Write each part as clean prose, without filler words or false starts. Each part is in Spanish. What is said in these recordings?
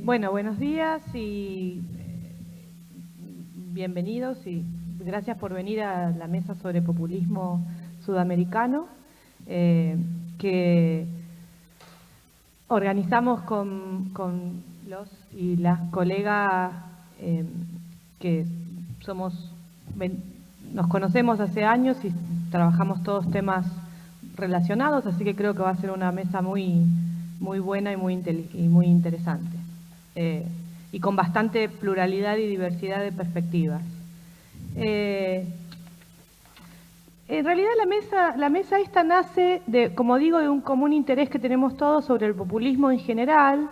Bueno, buenos días y bienvenidos y gracias por venir a la mesa sobre populismo sudamericano que organizamos con los y las colegas que nos conocemos hace años y trabajamos todos temas relacionados, así que creo que va a ser una mesa muy buena y muy interesante. Y con bastante pluralidad y diversidad de perspectivas. En realidad la mesa esta nace, como digo, de un común interés que tenemos todos sobre el populismo en general,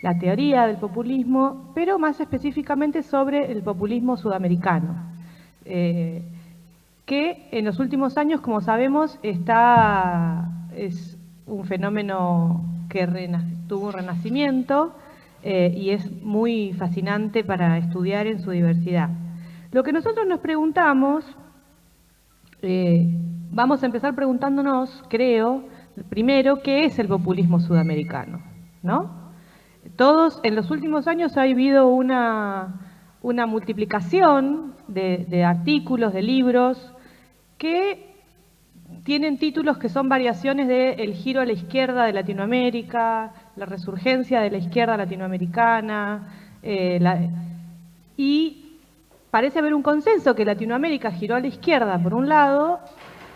la teoría del populismo, pero más específicamente sobre el populismo sudamericano, que en los últimos años, como sabemos, es un fenómeno que tuvo un renacimiento, y es muy fascinante para estudiar en su diversidad. Lo que nosotros nos preguntamos, vamos a empezar preguntándonos, creo, primero, ¿qué es el populismo sudamericano? ¿No? En los últimos años ha habido una multiplicación de artículos, de libros, que tienen títulos que son variaciones de el giro a la izquierda de Latinoamérica, la resurgencia de la izquierda latinoamericana, y parece haber un consenso que Latinoamérica giró a la izquierda por un lado,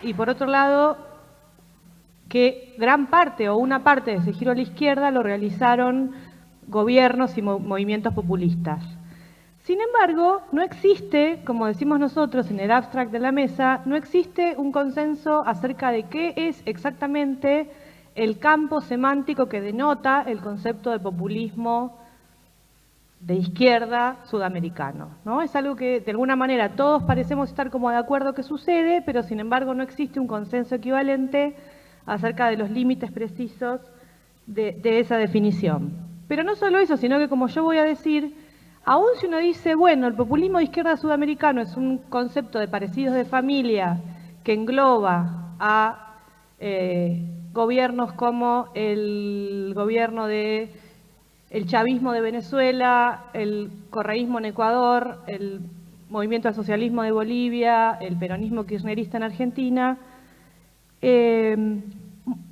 y por otro lado que gran parte o una parte de ese giro a la izquierda lo realizaron gobiernos y movimientos populistas. Sin embargo, no existe, como decimos nosotros en el abstract de la mesa, no existe un consenso acerca de qué es exactamente el campo semántico que denota el concepto de populismo de izquierda sudamericano, ¿no? Es algo que de alguna manera todos parecemos estar como de acuerdo que sucede, pero sin embargo no existe un consenso equivalente acerca de los límites precisos de esa definición. Pero no solo eso, sino que, como yo voy a decir, aún si uno dice, bueno, el populismo de izquierda sudamericano es un concepto de parecidos de familia que engloba a gobiernos como el gobierno del chavismo de Venezuela, el correísmo en Ecuador, el movimiento al socialismo de Bolivia, el peronismo kirchnerista en Argentina.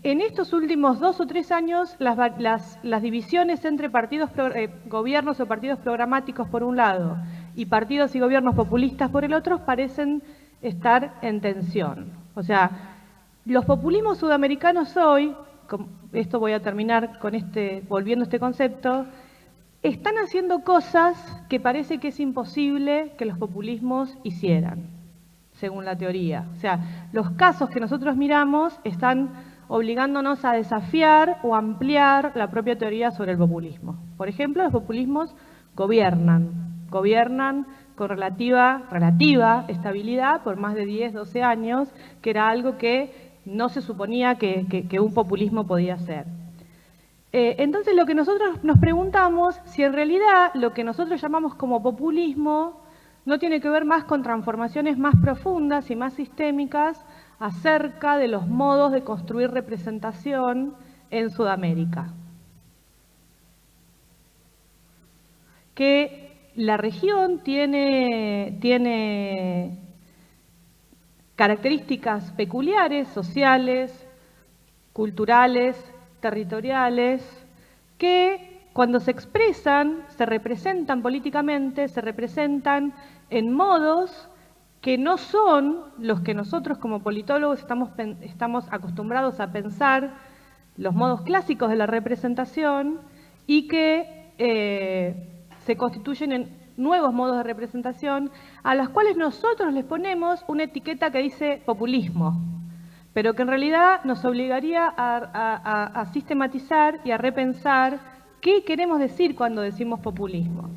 En estos últimos 2 o 3 años, las divisiones entre gobiernos o partidos programáticos por un lado y partidos y gobiernos populistas por el otro parecen estar en tensión. O sea, los populismos sudamericanos hoy, esto voy a terminar con volviendo a este concepto, están haciendo cosas que parece que es imposible que los populismos hicieran, según la teoría. O sea, los casos que nosotros miramos están obligándonos a desafiar o ampliar la propia teoría sobre el populismo. Por ejemplo, los populismos gobiernan con relativa estabilidad por más de 10, 12 años, que era algo que no se suponía que un populismo podía hacer. Entonces, lo que nosotros nos preguntamos, si en realidad lo que nosotros llamamos como populismo no tiene que ver más con transformaciones más profundas y más sistémicas acerca de los modos de construir representación en Sudamérica. Que la región tiene características peculiares, sociales, culturales, territoriales, que cuando se expresan, se representan políticamente, se representan en modos que no son los que nosotros como politólogos estamos acostumbrados a pensar, los modos clásicos de la representación, y que se constituyen en nuevos modos de representación a los cuales nosotros les ponemos una etiqueta que dice populismo, pero que en realidad nos obligaría a sistematizar y a repensar qué queremos decir cuando decimos populismo.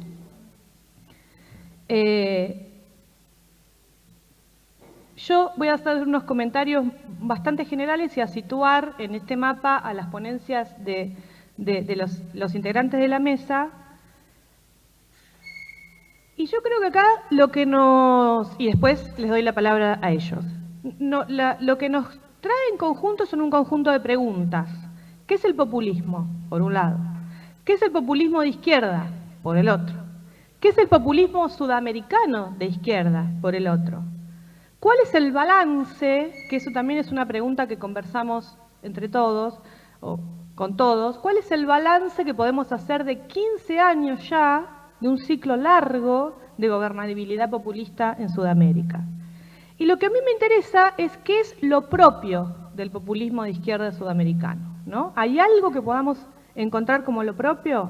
Yo voy a hacer unos comentarios bastante generales y a situar en este mapa a las ponencias de los integrantes de la mesa. Y yo creo que acá y después les doy la palabra a ellos. Lo que nos trae en conjunto son un conjunto de preguntas. ¿Qué es el populismo, por un lado? ¿Qué es el populismo de izquierda? Por el otro. ¿Qué es el populismo sudamericano de izquierda? Por el otro. ¿Cuál es el balance? Que eso también es una pregunta que conversamos entre todos, o con todos. ¿Cuál es el balance que podemos hacer de 15 años ya, de un ciclo largo de gobernabilidad populista en Sudamérica? Y lo que a mí me interesa es qué es lo propio del populismo de izquierda sudamericano, ¿no? ¿Hay algo que podamos encontrar como lo propio?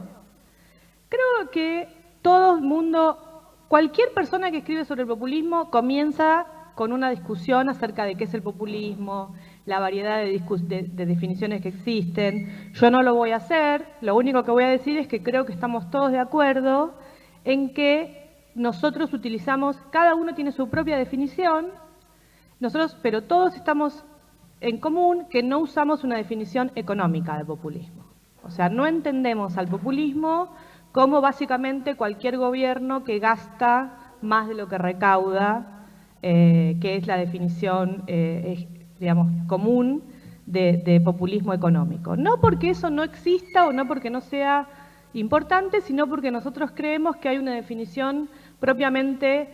Creo que todo el mundo, cualquier persona que escribe sobre el populismo comienza con una discusión acerca de qué es el populismo, la variedad de definiciones que existen. Yo no lo voy a hacer, lo único que voy a decir es que creo que estamos todos de acuerdo en que nosotros utilizamos, cada uno tiene su propia definición, pero todos estamos en común que no usamos una definición económica del populismo. O sea, no entendemos al populismo como básicamente cualquier gobierno que gasta más de lo que recauda, que es la definición, digamos, común de populismo económico. No porque eso no exista o no porque no sea importante, sino porque nosotros creemos que hay una definición propiamente.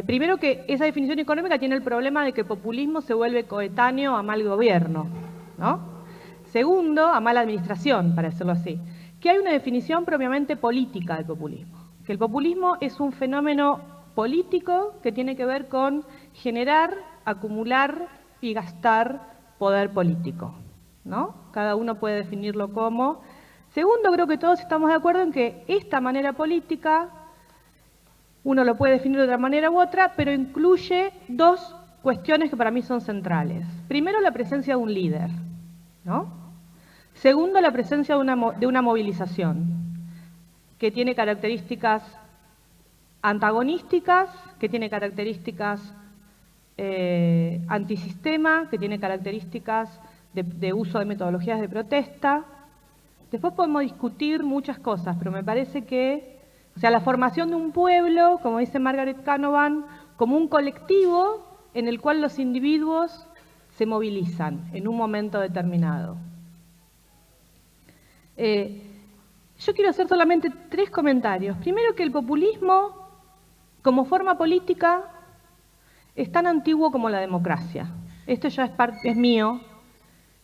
Primero que esa definición económica tiene el problema de que el populismo se vuelve coetáneo a mal gobierno, ¿no? Segundo, a mala administración, para decirlo así, que hay una definición propiamente política del populismo, que el populismo es un fenómeno político que tiene que ver con generar, acumular y gastar poder político, ¿no? Cada uno puede definirlo como. Segundo, creo que todos estamos de acuerdo en que esta manera política uno lo puede definir de otra manera u otra, pero incluye dos cuestiones que para mí son centrales. Primero, la presencia de un líder, ¿no? Segundo, la presencia de una movilización que tiene características antagonísticas, que tiene características antisistema, que tiene características de uso de metodologías de protesta. Después podemos discutir muchas cosas, pero me parece que o sea, la formación de un pueblo, como dice Margaret Canavan, como un colectivo en el cual los individuos se movilizan en un momento determinado. Yo quiero hacer solamente 3 comentarios. Primero, que el populismo, como forma política, es tan antiguo como la democracia. Esto ya es mío.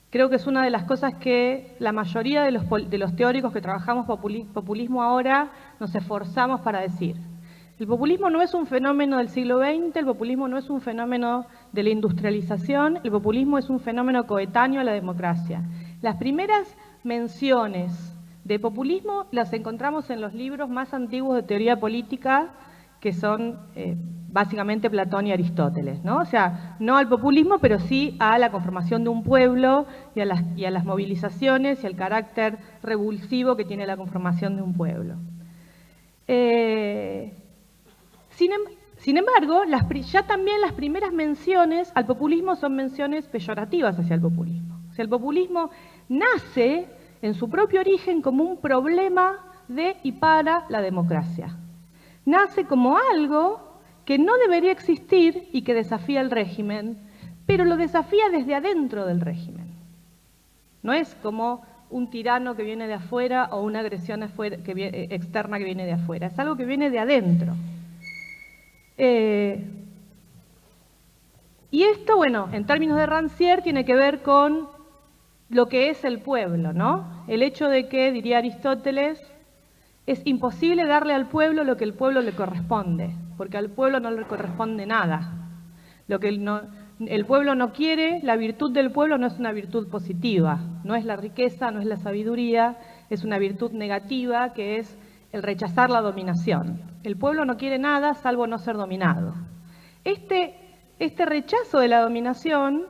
Creo que es una de las cosas que la mayoría de los teóricos que trabajamos populismo ahora nos esforzamos para decir. El populismo no es un fenómeno del siglo XX, el populismo no es un fenómeno de la industrialización, el populismo es un fenómeno coetáneo a la democracia. Las primeras menciones de populismo las encontramos en los libros más antiguos de teoría política, que son básicamente Platón y Aristóteles, ¿no? O sea, no al populismo, pero sí a la conformación de un pueblo y a las movilizaciones y al carácter revulsivo que tiene la conformación de un pueblo. Sin embargo, ya también las primeras menciones al populismo son menciones peyorativas hacia el populismo. O sea, el populismo nace en su propio origen como un problema de y para la democracia. Nace como algo que no debería existir y que desafía el régimen, pero lo desafía desde adentro del régimen. No es como un tirano que viene de afuera o una agresión externa que viene de afuera, es algo que viene de adentro. Y esto, bueno, en términos de Rancière, tiene que ver con lo que es el pueblo, ¿no? El hecho de que, diría Aristóteles, es imposible darle al pueblo lo que el pueblo le corresponde, porque al pueblo no le corresponde nada. El pueblo no quiere, la virtud del pueblo no es una virtud positiva, no es la riqueza, no es la sabiduría, es una virtud negativa que es el rechazar la dominación. El pueblo no quiere nada salvo no ser dominado. Este rechazo de la dominación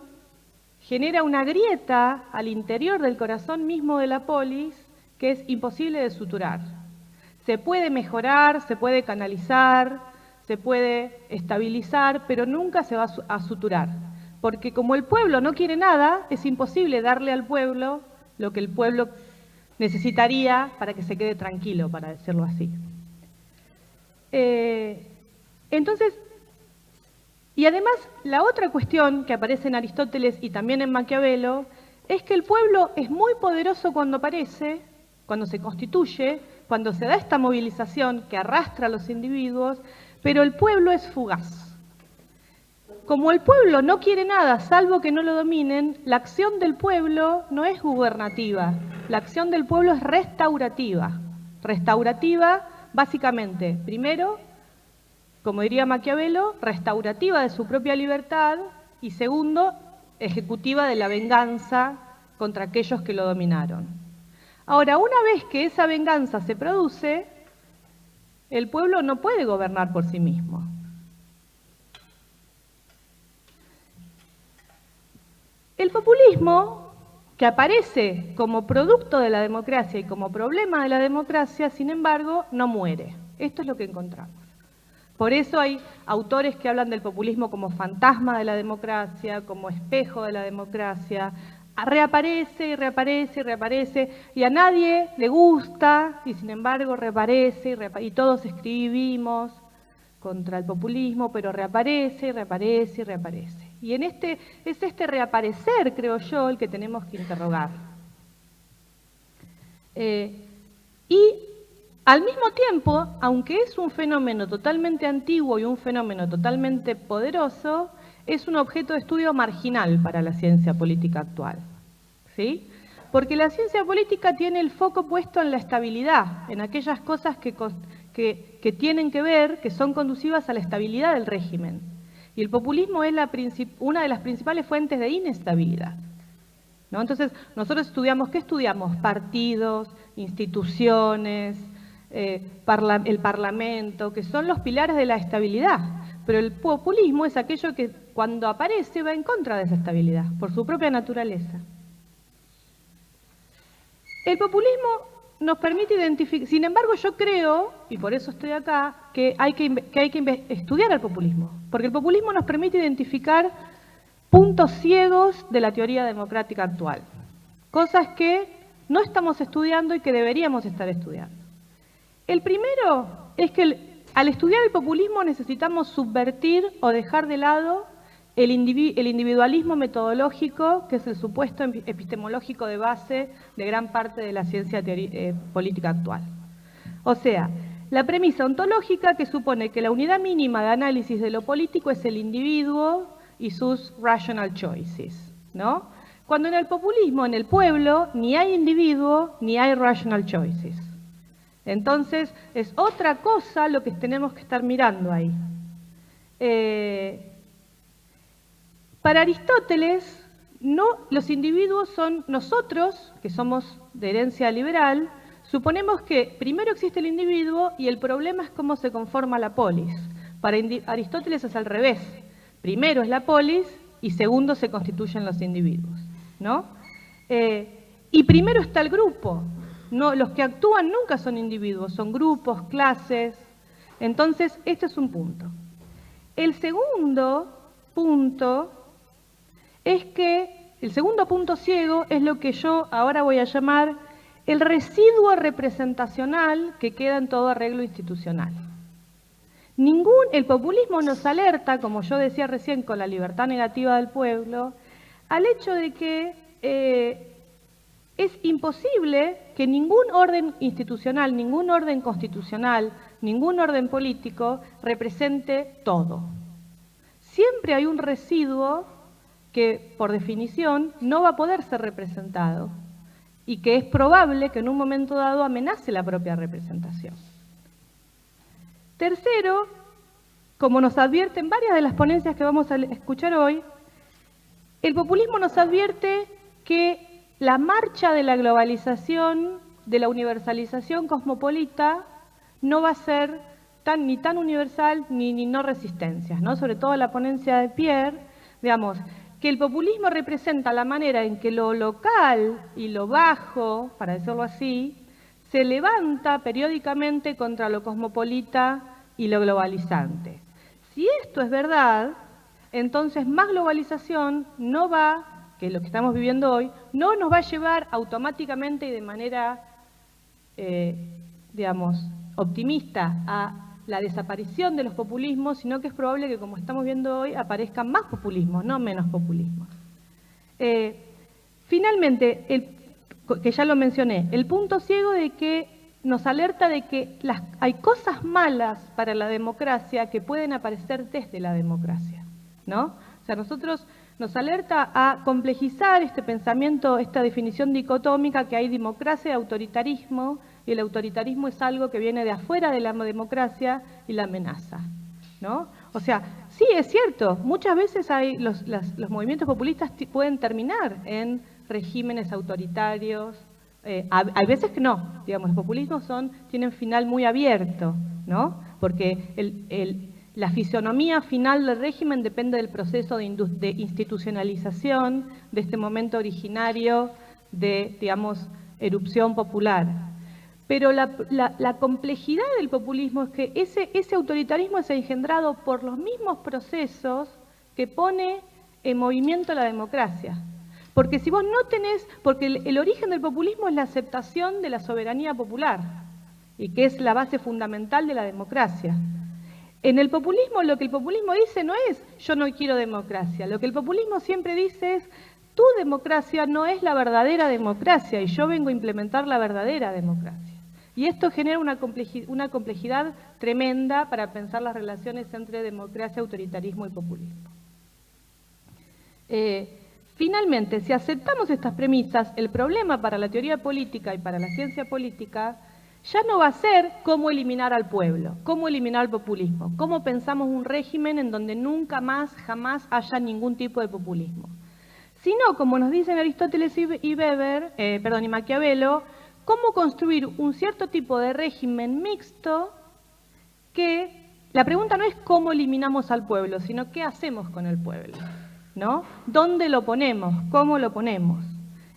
genera una grieta al interior del corazón mismo de la polis que es imposible de suturar. Se puede mejorar, se puede canalizar, se puede estabilizar, pero nunca se va a suturar. Porque como el pueblo no quiere nada, es imposible darle al pueblo lo que el pueblo necesitaría para que se quede tranquilo, para decirlo así. Entonces, y además, la otra cuestión que aparece en Aristóteles y también en Maquiavelo es que el pueblo es muy poderoso cuando aparece, cuando se constituye, cuando se da esta movilización que arrastra a los individuos, pero el pueblo es fugaz. Como el pueblo no quiere nada salvo que no lo dominen, la acción del pueblo no es gubernativa, la acción del pueblo es restaurativa. Restaurativa, básicamente, primero, como diría Maquiavelo, restaurativa de su propia libertad y segundo, ejecutiva de la venganza contra aquellos que lo dominaron. Ahora, una vez que esa venganza se produce, el pueblo no puede gobernar por sí mismo. El populismo, que aparece como producto de la democracia y como problema de la democracia, sin embargo, no muere. Esto es lo que encontramos. Por eso hay autores que hablan del populismo como fantasma de la democracia, como espejo de la democracia. Reaparece y reaparece y reaparece, y a nadie le gusta, y sin embargo reaparece y todos escribimos contra el populismo, pero reaparece y reaparece y reaparece. Y es este reaparecer, creo yo, el que tenemos que interrogar. Y al mismo tiempo, aunque es un fenómeno totalmente antiguo y un fenómeno totalmente poderoso, es un objeto de estudio marginal para la ciencia política actual. ¿Sí? Porque la ciencia política tiene el foco puesto en la estabilidad, en aquellas cosas que tienen que ver, que son conducivas a la estabilidad del régimen. Y el populismo es una de las principales fuentes de inestabilidad, ¿no? Entonces, nosotros estudiamos, ¿qué estudiamos? Partidos, instituciones, el parlamento, que son los pilares de la estabilidad. Pero el populismo es aquello que cuando aparece va en contra de esa estabilidad, por su propia naturaleza. El populismo nos permite identificar, sin embargo yo creo, y por eso estoy acá, que hay que estudiar el populismo, porque el populismo nos permite identificar puntos ciegos de la teoría democrática actual, cosas que no estamos estudiando y que deberíamos estar estudiando. El primero es que al estudiar el populismo necesitamos subvertir o dejar de lado el individualismo metodológico, que es el supuesto epistemológico de base de gran parte de la ciencia política actual. O sea, la premisa ontológica que supone que la unidad mínima de análisis de lo político es el individuo y sus rational choices, ¿no? Cuando en el populismo, en el pueblo, ni hay individuo ni hay rational choices. Entonces, es otra cosa lo que tenemos que estar mirando ahí. Para Aristóteles, los individuos son nosotros, que somos de herencia liberal, suponemos que primero existe el individuo y el problema es cómo se conforma la polis. Para Aristóteles es al revés. Primero es la polis y segundo se constituyen los individuos, ¿no? Y primero está el grupo. No, los que actúan nunca son individuos, son grupos, clases. Entonces, este es un punto. El segundo punto es que el segundo punto ciego es lo que yo ahora voy a llamar el residuo representacional que queda en todo arreglo institucional. El populismo nos alerta, como yo decía recién con la libertad negativa del pueblo, al hecho de que es imposible que ningún orden institucional, ningún orden constitucional, ningún orden político represente todo. Siempre hay un residuo que, por definición, no va a poder ser representado y que es probable que en un momento dado amenace la propia representación. Tercero, como nos advierten varias de las ponencias que vamos a escuchar hoy, el populismo nos advierte que la marcha de la globalización, de la universalización cosmopolita, no va a ser ni tan universal ni no resistencias, ¿no? Sobre todo la ponencia de Pierre, digamos, que el populismo representa la manera en que lo local y lo bajo, para decirlo así, se levanta periódicamente contra lo cosmopolita y lo globalizante. Si esto es verdad, entonces más globalización no va, que es lo que estamos viviendo hoy, no nos va a llevar automáticamente y de manera, digamos, optimista a la desaparición de los populismos, sino que es probable que, como estamos viendo hoy, aparezcan más populismos, no menos populismos. Finalmente, que ya lo mencioné, el punto ciego de que nos alerta de que hay cosas malas para la democracia que pueden aparecer desde la democracia, ¿no? O sea, nos alerta a complejizar este pensamiento, esta definición dicotómica que hay democracia y autoritarismo, y el autoritarismo es algo que viene de afuera de la democracia y la amenaza, ¿no? O sea, sí es cierto, muchas veces los movimientos populistas pueden terminar en regímenes autoritarios. Hay veces que no, digamos, los populismos tienen final muy abierto, ¿no? Porque la fisonomía final del régimen depende del proceso de institucionalización de este momento originario de, digamos, erupción popular. Pero la complejidad del populismo es que ese autoritarismo es engendrado por los mismos procesos que pone en movimiento la democracia. Porque si vos no tenés, porque el origen del populismo es la aceptación de la soberanía popular, y que es la base fundamental de la democracia. En el populismo, lo que el populismo dice no es yo no quiero democracia, lo que el populismo siempre dice es tu democracia no es la verdadera democracia y yo vengo a implementar la verdadera democracia. Y esto genera una complejidad tremenda para pensar las relaciones entre democracia, autoritarismo y populismo. Finalmente, si aceptamos estas premisas, el problema para la teoría política y para la ciencia política ya no va a ser cómo eliminar al pueblo, cómo eliminar el populismo, cómo pensamos un régimen en donde nunca más, jamás haya ningún tipo de populismo. Sino, como nos dicen Aristóteles y Maquiavelo, cómo construir un cierto tipo de régimen mixto que la pregunta no es cómo eliminamos al pueblo, sino qué hacemos con el pueblo, ¿no? ¿Dónde lo ponemos? ¿Cómo lo ponemos?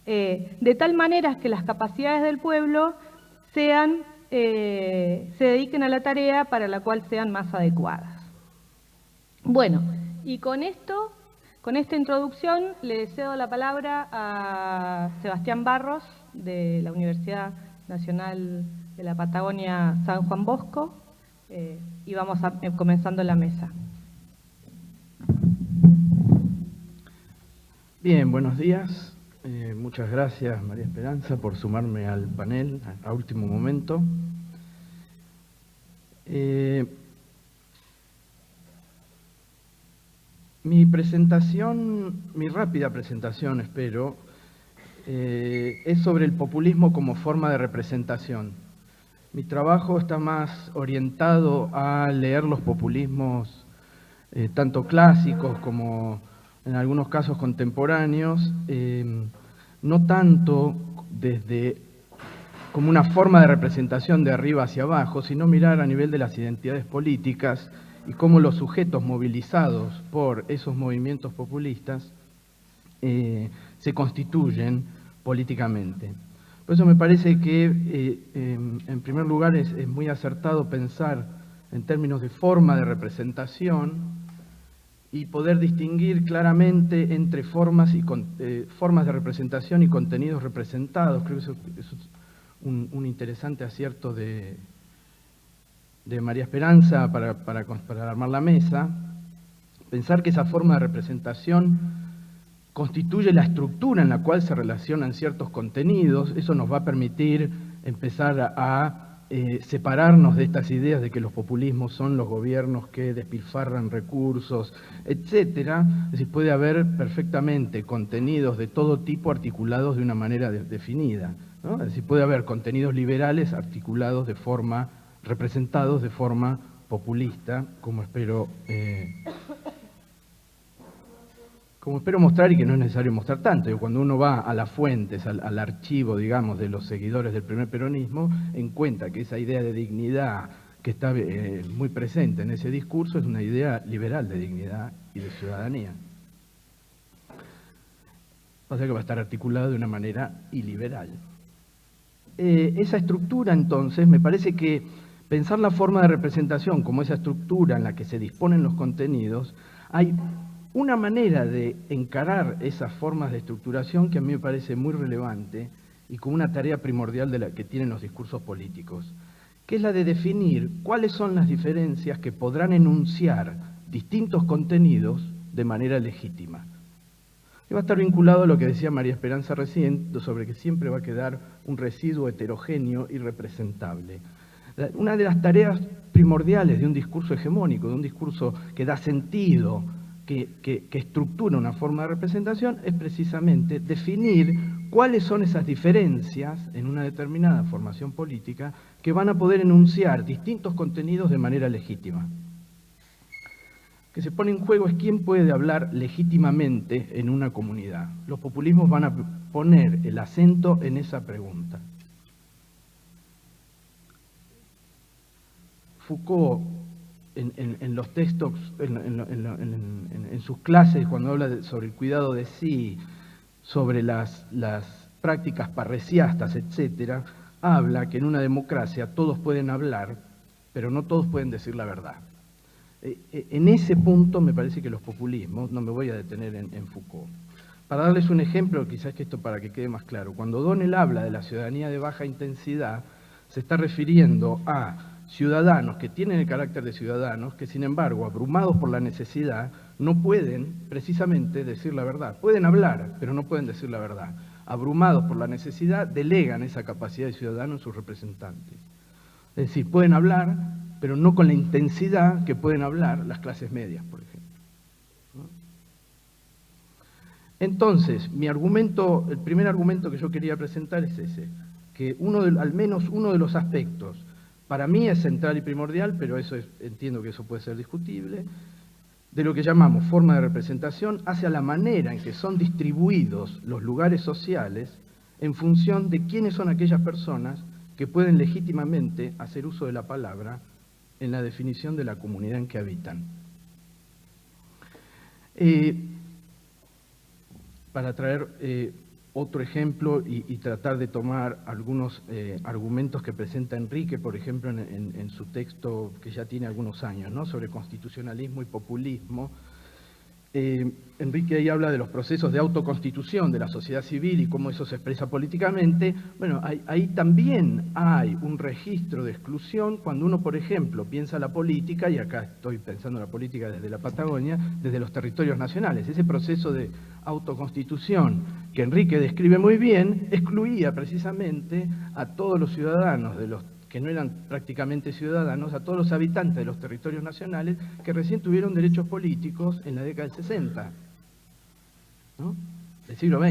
De tal manera que las capacidades del pueblo se dediquen a la tarea para la cual sean más adecuadas. Bueno, y con esta introducción le cedo la palabra a Sebastián Barros, de la Universidad Nacional de la Patagonia San Juan Bosco, y vamos comenzando la mesa. Bien, buenos días. Muchas gracias, María Esperanza, por sumarme al panel a último momento. Mi rápida presentación, espero, es sobre el populismo como forma de representación. Mi trabajo está más orientado a leer los populismos, tanto clásicos como en algunos casos contemporáneos, no tanto como una forma de representación de arriba hacia abajo, sino mirar a nivel de las identidades políticas y cómo los sujetos movilizados por esos movimientos populistas se constituyen políticamente. Por eso me parece que, en primer lugar, es muy acertado pensar en términos de forma de representación y poder distinguir claramente entre formas de representación y contenidos representados. Creo que eso es un interesante acierto de María Esperanza para armar la mesa. Pensar que esa forma de representación constituye la estructura en la cual se relacionan ciertos contenidos. Eso nos va a permitir empezar a separarnos de estas ideas de que los populismos son los gobiernos que despilfarran recursos, etcétera. Es decir, puede haber perfectamente contenidos de todo tipo articulados de una manera definida, ¿no? Es decir, puede haber contenidos liberales articulados representados de forma populista, como espero mostrar, y que no es necesario mostrar tanto. Cuando uno va a las fuentes, al archivo, digamos, de los seguidores del primer peronismo, encuentra que esa idea de dignidad que está muy presente en ese discurso es una idea liberal de dignidad y de ciudadanía. O sea que va a estar articulado de una manera iliberal. Esa estructura, entonces, me parece que pensar la forma de representación como esa estructura en la que se disponen los contenidos, hay una manera de encarar esas formas de estructuración que a mí me parece muy relevante y como una tarea primordial de la que tienen los discursos políticos, que es la de definir cuáles son las diferencias que podrán enunciar distintos contenidos de manera legítima. que va a estar vinculado a lo que decía María Esperanza recién, sobre que siempre va a quedar un residuo heterogéneo y representable. Una de las tareas primordiales de un discurso hegemónico, de un discurso que da sentido, que estructura una forma de representación, es precisamente definir cuáles son esas diferencias en una determinada formación política que van a poder enunciar distintos contenidos de manera legítima. Que se pone en juego es quién puede hablar legítimamente en una comunidad. Los populismos van a poner el acento en esa pregunta. Foucault, en los textos, en sus clases, cuando habla sobre el cuidado de sí, sobre las prácticas parresiastas, etc., habla que en una democracia todos pueden hablar, pero no todos pueden decir la verdad. En ese punto me parece que los populismos, no me voy a detener en Foucault. Para darles un ejemplo, quizás que esto para que quede más claro, cuando O'Donnell habla de la ciudadanía de baja intensidad, se está refiriendo a ciudadanos que tienen el carácter de ciudadanos, que sin embargo, abrumados por la necesidad, no pueden precisamente decir la verdad. Pueden hablar, pero no pueden decir la verdad. Abrumados por la necesidad, delegan esa capacidad de ciudadano en sus representantes. Es decir, pueden hablar, pero no con la intensidad que pueden hablar las clases medias, por ejemplo. Entonces, el primer argumento que yo quería presentar es ese, que al menos uno de los aspectos, para mí es central y primordial, pero entiendo que eso puede ser discutible, de lo que llamamos forma de representación hacia la manera en que son distribuidos los lugares sociales en función de quiénes son aquellas personas que pueden legítimamente hacer uso de la palabra en la definición de la comunidad en que habitan. Para traer otro ejemplo y tratar de tomar algunos argumentos que presenta Enrique, por ejemplo, en su texto que ya tiene algunos años, ¿no?, sobre constitucionalismo y populismo. Enrique ahí habla de los procesos de autoconstitución de la sociedad civil y cómo eso se expresa políticamente. Bueno, ahí también hay un registro de exclusión cuando uno, por ejemplo, piensa la política, y acá estoy pensando la política desde la Patagonia, desde los territorios nacionales. Ese proceso de autoconstitución que Enrique describe muy bien, excluía precisamente a todos los ciudadanos de los que no eran prácticamente ciudadanos, a todos los habitantes de los territorios nacionales que recién tuvieron derechos políticos en la década del 60, ¿no?, del siglo XX.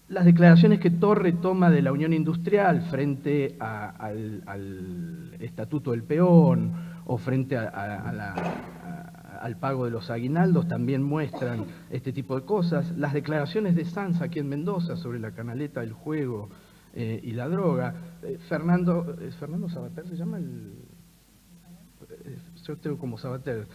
Las declaraciones que Torre toma de la Unión Industrial frente al Estatuto del Peón o frente al pago de los aguinaldos también muestran este tipo de cosas. Las declaraciones de Sanz aquí en Mendoza sobre la canaleta del juego y la droga. Fernando Sabater se llama yo tengo como Sabater,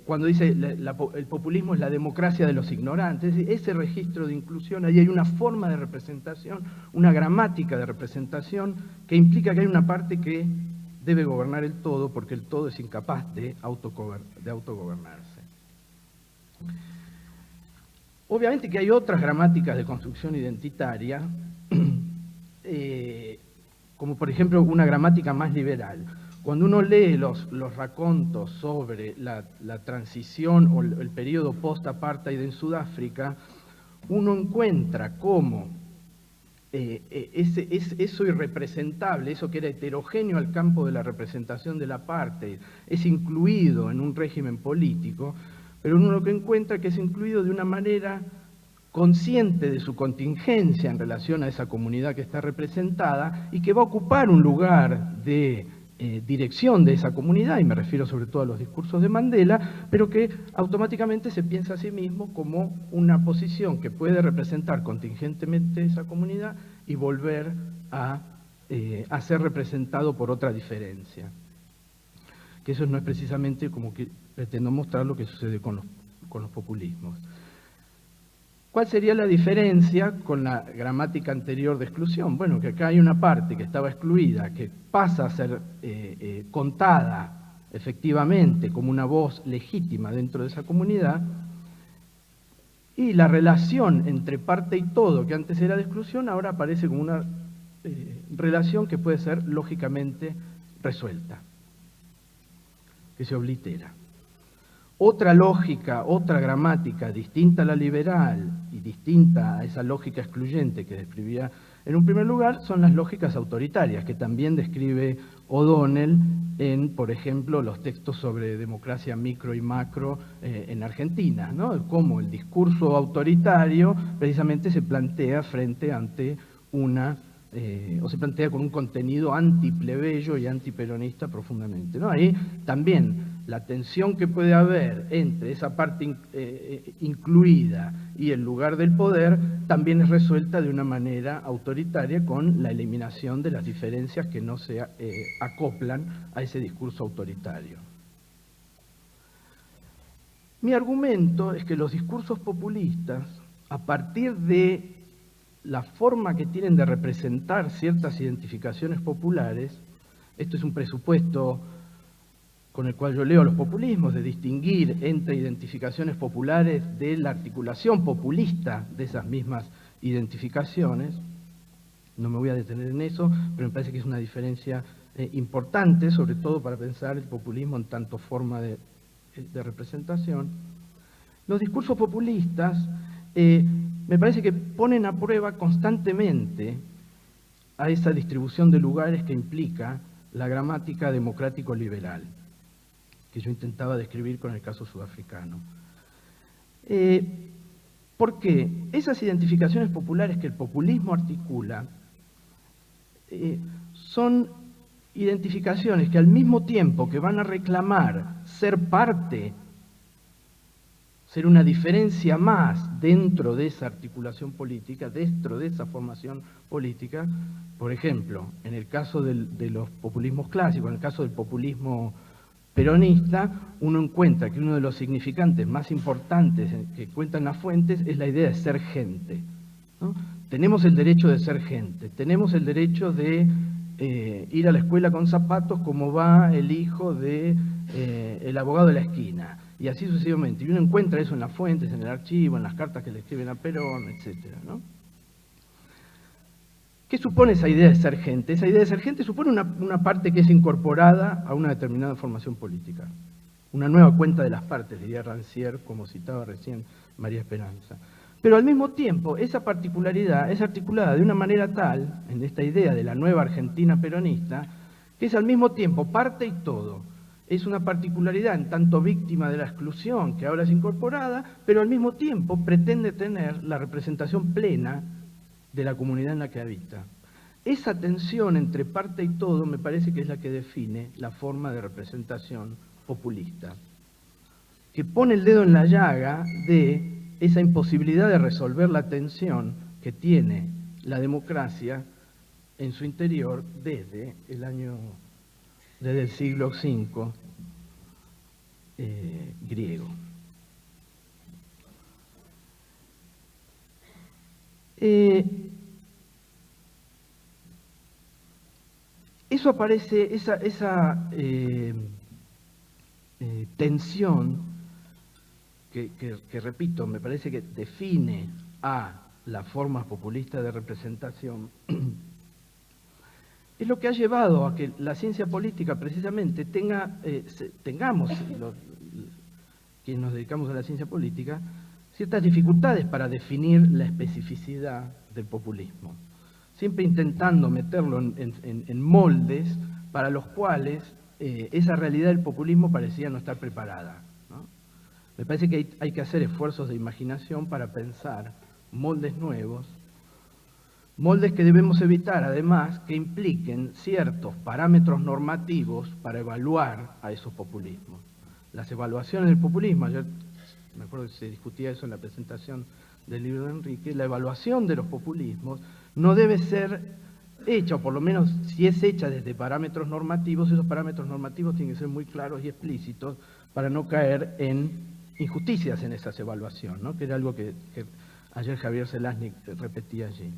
cuando dice el populismo es la democracia de los ignorantes, ese registro de inclusión, ahí hay una forma de representación, una gramática de representación que implica que hay una parte que debe gobernar el todo porque el todo es incapaz de autogobernarse. Obviamente que hay otras gramáticas de construcción identitaria, como por ejemplo una gramática más liberal. Cuando uno lee los racontos sobre la transición o el periodo post-apartheid en Sudáfrica, uno encuentra cómo eso irrepresentable, eso que era heterogéneo al campo de la representación del apartheid, es incluido en un régimen político, pero uno lo que encuentra que es incluido de una manera consciente de su contingencia en relación a esa comunidad que está representada y que va a ocupar un lugar de dirección de esa comunidad, y me refiero sobre todo a los discursos de Mandela, pero que automáticamente se piensa a sí mismo como una posición que puede representar contingentemente esa comunidad y volver a ser representado por otra diferencia. Que eso no es precisamente como que pretendo mostrar lo que sucede con los populismos. ¿Cuál sería la diferencia con la gramática anterior de exclusión? Bueno, que acá hay una parte que estaba excluida, que pasa a ser contada efectivamente como una voz legítima dentro de esa comunidad, y la relación entre parte y todo, que antes era de exclusión, ahora aparece como una relación que puede ser lógicamente resuelta, que se oblitera. otra lógica, otra gramática distinta a la liberal y distinta a esa lógica excluyente que describía en un primer lugar, son las lógicas autoritarias, que también describe O'Donnell en, por ejemplo, los textos sobre democracia micro y macro en Argentina, ¿no? Cómo el discurso autoritario precisamente se plantea frente ante o se plantea con un contenido antiplebeyo y antiperonista profundamente, ¿no? Ahí también la tensión que puede haber entre esa parte incluida y el lugar del poder también es resuelta de una manera autoritaria con la eliminación de las diferencias que no se acoplan a ese discurso autoritario. Mi argumento es que los discursos populistas, a partir de la forma que tienen de representar ciertas identificaciones populares, esto es un presupuesto con el cual yo leo los populismos, de distinguir entre identificaciones populares de la articulación populista de esas mismas identificaciones. No me voy a detener en eso, pero me parece que es una diferencia importante, sobre todo para pensar el populismo en tanto forma de representación. Los discursos populistas me parece que ponen a prueba constantemente a esa distribución de lugares que implica la gramática democrático-liberal, que yo intentaba describir con el caso sudafricano. Porque esas identificaciones populares que el populismo articula son identificaciones que al mismo tiempo que van a reclamar ser parte, ser una diferencia más dentro de esa articulación política, dentro de esa formación política. Por ejemplo, en el caso de los populismos clásicos, en el caso del populismo peronista, uno encuentra que uno de los significantes más importantes que cuentan las fuentes es la idea de ser gente, ¿no? Tenemos el derecho de ser gente, tenemos el derecho de ir a la escuela con zapatos como va el hijo de el abogado de la esquina, y así sucesivamente. Y uno encuentra eso en las fuentes, en el archivo, en las cartas que le escriben a Perón, etc., ¿no? ¿Qué supone esa idea de ser gente? Esa idea de ser gente supone una parte que es incorporada a una determinada formación política. Una nueva cuenta de las partes, diría Rancière, como citaba recién María Esperanza. Pero al mismo tiempo, esa particularidad es articulada de una manera tal, en esta idea de la nueva Argentina peronista, que es al mismo tiempo parte y todo. Es una particularidad en tanto víctima de la exclusión, que ahora es incorporada, pero al mismo tiempo pretende tener la representación plena de la comunidad en la que habita. Esa tensión entre parte y todo me parece que es la que define la forma de representación populista, que pone el dedo en la llaga de esa imposibilidad de resolver la tensión que tiene la democracia en su interior desde el siglo V griego. Eso aparece, esa tensión que repito, me parece que define a las formas populistas de representación, es lo que ha llevado a que la ciencia política precisamente tengamos, quienes nos dedicamos a la ciencia política, ciertas dificultades para definir la especificidad del populismo, siempre intentando meterlo en moldes para los cuales esa realidad del populismo parecía no estar preparada, ¿no? Me parece que hay que hacer esfuerzos de imaginación para pensar moldes nuevos, moldes que debemos evitar además que impliquen ciertos parámetros normativos para evaluar a esos populismos. Las evaluaciones del populismo, ayer me acuerdo que se discutía eso en la presentación del libro de Enrique, la evaluación de los populismos no debe ser hecha, o por lo menos si es hecha desde parámetros normativos, esos parámetros normativos tienen que ser muy claros y explícitos para no caer en injusticias en esas evaluaciones, ¿no? Que era algo que ayer Javier Zelazny repetía allí.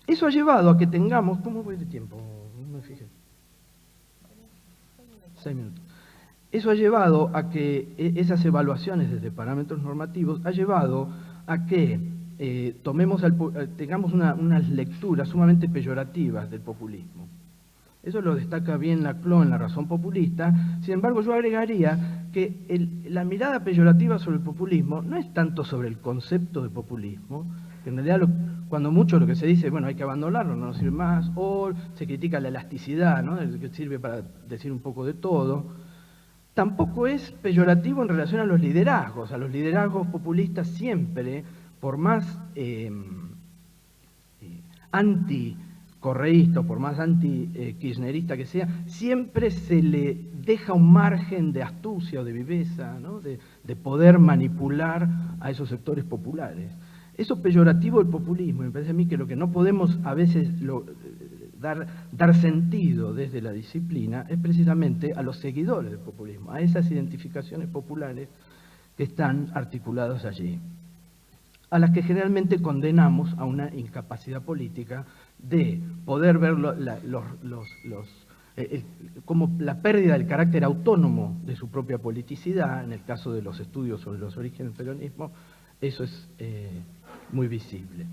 Eso ha llevado a que tengamos... ¿Cómo voy de tiempo? No me fijé. 6 minutos. Eso ha llevado a que esas evaluaciones desde parámetros normativos ha llevado a que tengamos unas lecturas sumamente peyorativas del populismo. Eso lo destaca bien Laclau en La razón populista. Sin embargo, yo agregaría que la mirada peyorativa sobre el populismo no es tanto sobre el concepto de populismo, que en realidad cuando mucho lo que se dice, bueno, hay que abandonarlo, no nos sirve más, o se critica la elasticidad, ¿no?, que sirve para decir un poco de todo. Tampoco es peyorativo en relación a los liderazgos. A los liderazgos populistas siempre, por más anti-correísta, por más anti-kirchnerista que sea, siempre se le deja un margen de astucia o de viveza, ¿no?, de poder manipular a esos sectores populares. Eso peyorativo del populismo, me parece a mí que lo que no podemos a veces dar sentido desde la disciplina es precisamente a los seguidores del populismo, a esas identificaciones populares que están articuladas allí, a las que generalmente condenamos a una incapacidad política de poder ver como la pérdida del carácter autónomo de su propia politicidad. En el caso de los estudios sobre los orígenes del peronismo, eso es muy visible.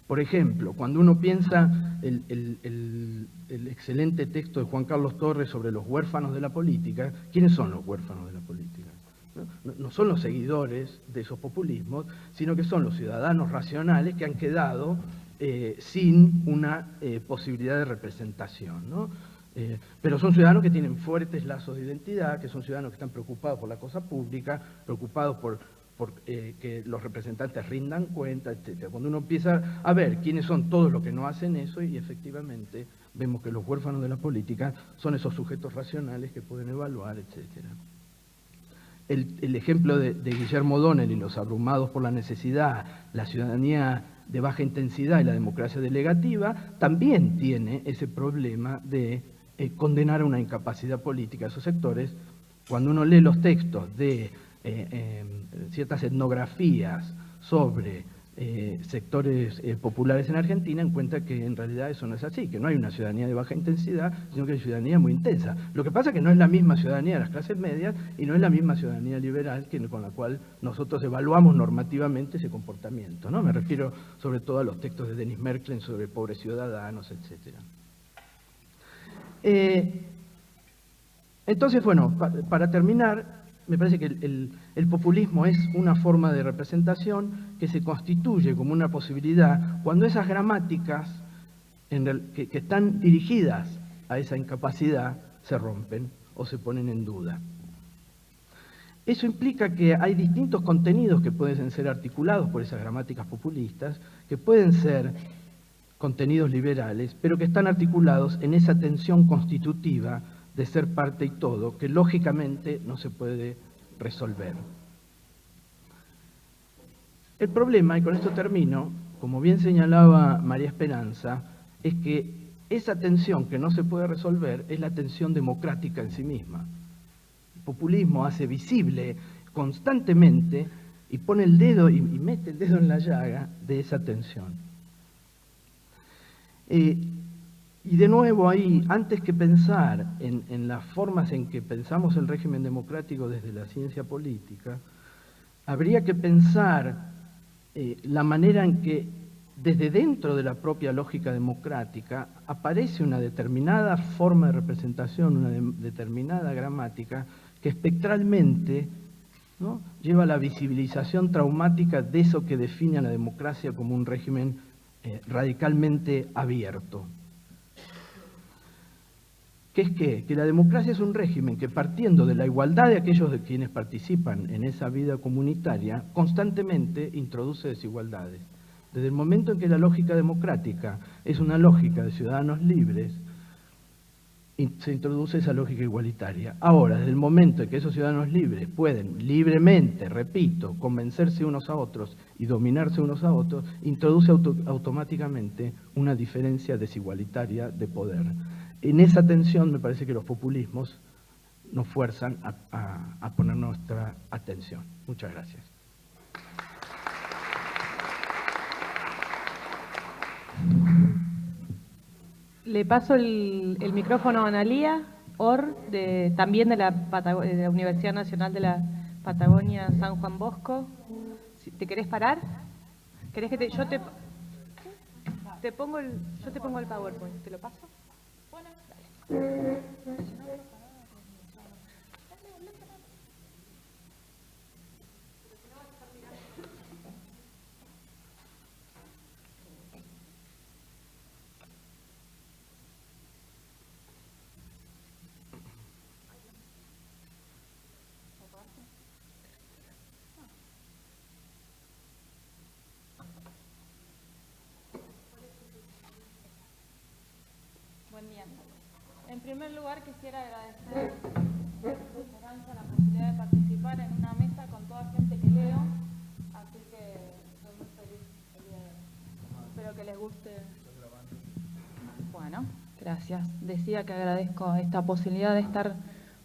Por ejemplo, cuando uno piensa el excelente texto de Juan Carlos Torres sobre los huérfanos de la política, ¿quiénes son los huérfanos de la política? No son los seguidores de esos populismos, sino que son los ciudadanos racionales que han quedado sin una posibilidad de representación, ¿no? Pero son ciudadanos que tienen fuertes lazos de identidad, que son ciudadanos que están preocupados por la cosa pública, preocupados por que los representantes rindan cuenta, etc. Cuando uno empieza a ver quiénes son todos los que no hacen eso, y efectivamente vemos que los huérfanos de la política son esos sujetos racionales que pueden evaluar, etc. El ejemplo de Guillermo O'Donnell y los abrumados por la necesidad, la ciudadanía de baja intensidad y la democracia delegativa, también tiene ese problema de condenar a una incapacidad política a esos sectores. Cuando uno lee los textos de ciertas etnografías sobre sectores populares en Argentina, encuentra que en realidad eso no es así, que no hay una ciudadanía de baja intensidad, sino que hay ciudadanía muy intensa. Lo que pasa es que no es la misma ciudadanía de las clases medias y no es la misma ciudadanía liberal con la cual nosotros evaluamos normativamente ese comportamiento, ¿no? Me refiero sobre todo a los textos de Denis Merklen sobre pobres ciudadanos, etc. Entonces, bueno, para terminar, me parece que el populismo es una forma de representación que se constituye como una posibilidad cuando esas gramáticas que están dirigidas a esa incapacidad se rompen o se ponen en duda. Eso implica que hay distintos contenidos que pueden ser articulados por esas gramáticas populistas, que pueden ser contenidos liberales, pero que están articulados en esa tensión constitutiva de ser parte y todo, que lógicamente no se puede resolver. El problema, y con esto termino, como bien señalaba María Esperanza, es que esa tensión que no se puede resolver es la tensión democrática en sí misma. El populismo hace visible constantemente y pone el dedo y mete el dedo en la llaga de esa tensión. Y de nuevo ahí, antes que pensar en las formas en que pensamos el régimen democrático desde la ciencia política, habría que pensar la manera en que desde dentro de la propia lógica democrática aparece una determinada forma de representación, una determinada gramática que espectralmente, ¿no?, lleva a la visibilización traumática de eso que define a la democracia como un régimen radicalmente abierto. ¿Qué es qué? Que la democracia es un régimen que, partiendo de la igualdad de aquellos de quienes participan en esa vida comunitaria, constantemente introduce desigualdades. Desde el momento en que la lógica democrática es una lógica de ciudadanos libres, se introduce esa lógica igualitaria. Ahora, desde el momento en que esos ciudadanos libres pueden libremente, repito, convencerse unos a otros y dominarse unos a otros, introduce automáticamente una diferencia desigualitaria de poder. En esa tensión me parece que los populismos nos fuerzan a poner nuestra atención. Muchas gracias. Le paso el micrófono a Analía Or, también de la Universidad Nacional de la Patagonia San Juan Bosco. ¿Te querés parar? ¿Querés que yo te pongo el PowerPoint? ¿Te lo paso? Buen día. En primer lugar, quisiera agradecer a Esperanza la posibilidad de participar en una mesa con toda gente que leo, así que estoy muy feliz el día de hoy. Espero que les guste. Bueno, gracias. Decía que agradezco esta posibilidad de estar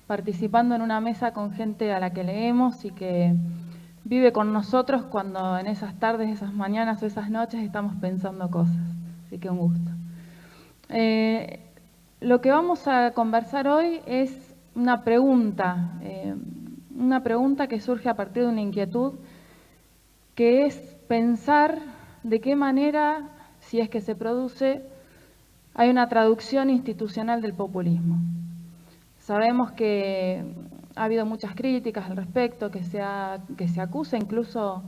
participando en una mesa con gente a la que leemos y que vive con nosotros cuando en esas tardes, esas mañanas o esas noches estamos pensando cosas. Así que un gusto. Lo que vamos a conversar hoy es una pregunta que surge a partir de una inquietud, que es pensar de qué manera, si es que se produce, hay una traducción institucional del populismo. Sabemos que ha habido muchas críticas al respecto, que se acusa incluso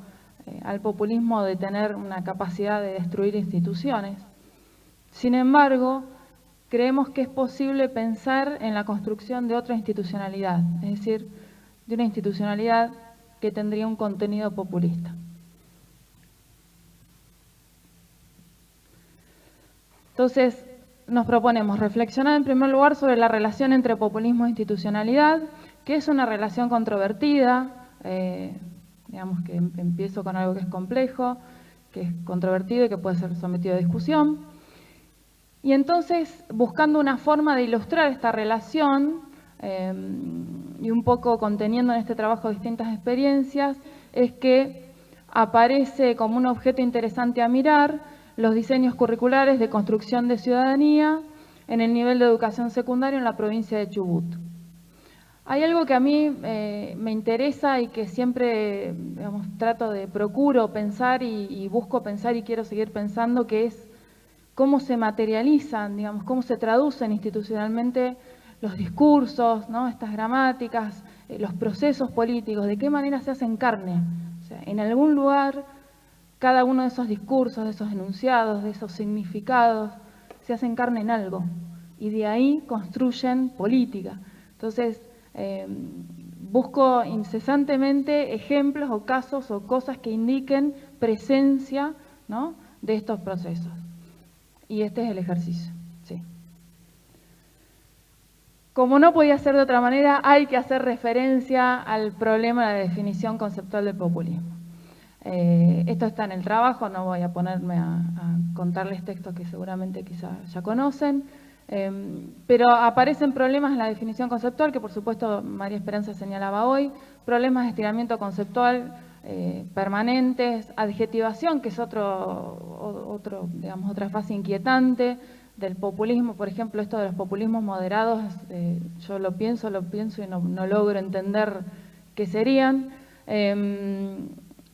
al populismo de tener una capacidad de destruir instituciones. Sin embargo, creemos que es posible pensar en la construcción de otra institucionalidad, es decir, de una institucionalidad que tendría un contenido populista. Entonces, nos proponemos reflexionar en primer lugar sobre la relación entre populismo e institucionalidad, que es una relación controvertida, digamos que empiezo con algo que es complejo, que es controvertido y que puede ser sometido a discusión. Y entonces, buscando una forma de ilustrar esta relación y un poco conteniendo en este trabajo distintas experiencias, es que aparece como un objeto interesante a mirar los diseños curriculares de construcción de ciudadanía en el nivel de educación secundaria en la provincia de Chubut. Hay algo que a mí me interesa y que siempre, digamos, procuro pensar y busco pensar y quiero seguir pensando, que es cómo se materializan, digamos, cómo se traducen institucionalmente los discursos, ¿no? Estas gramáticas, los procesos políticos, de qué manera se hacen carne. O sea, en algún lugar, cada uno de esos discursos, de esos enunciados, de esos significados, se hacen carne en algo. Y de ahí construyen política. Entonces, busco incesantemente ejemplos o casos o cosas que indiquen presencia, ¿no?, de estos procesos. Y este es el ejercicio, sí. Como no podía ser de otra manera, hay que hacer referencia al problema de la definición conceptual del populismo. Esto está en el trabajo, no voy a ponerme a contarles textos que seguramente quizá ya conocen, pero aparecen problemas en la definición conceptual, que por supuesto María Esperanza señalaba hoy, problemas de estiramiento conceptual permanentes, adjetivación, que es digamos, otra fase inquietante del populismo. Por ejemplo, esto de los populismos moderados, yo lo pienso y no logro entender qué serían.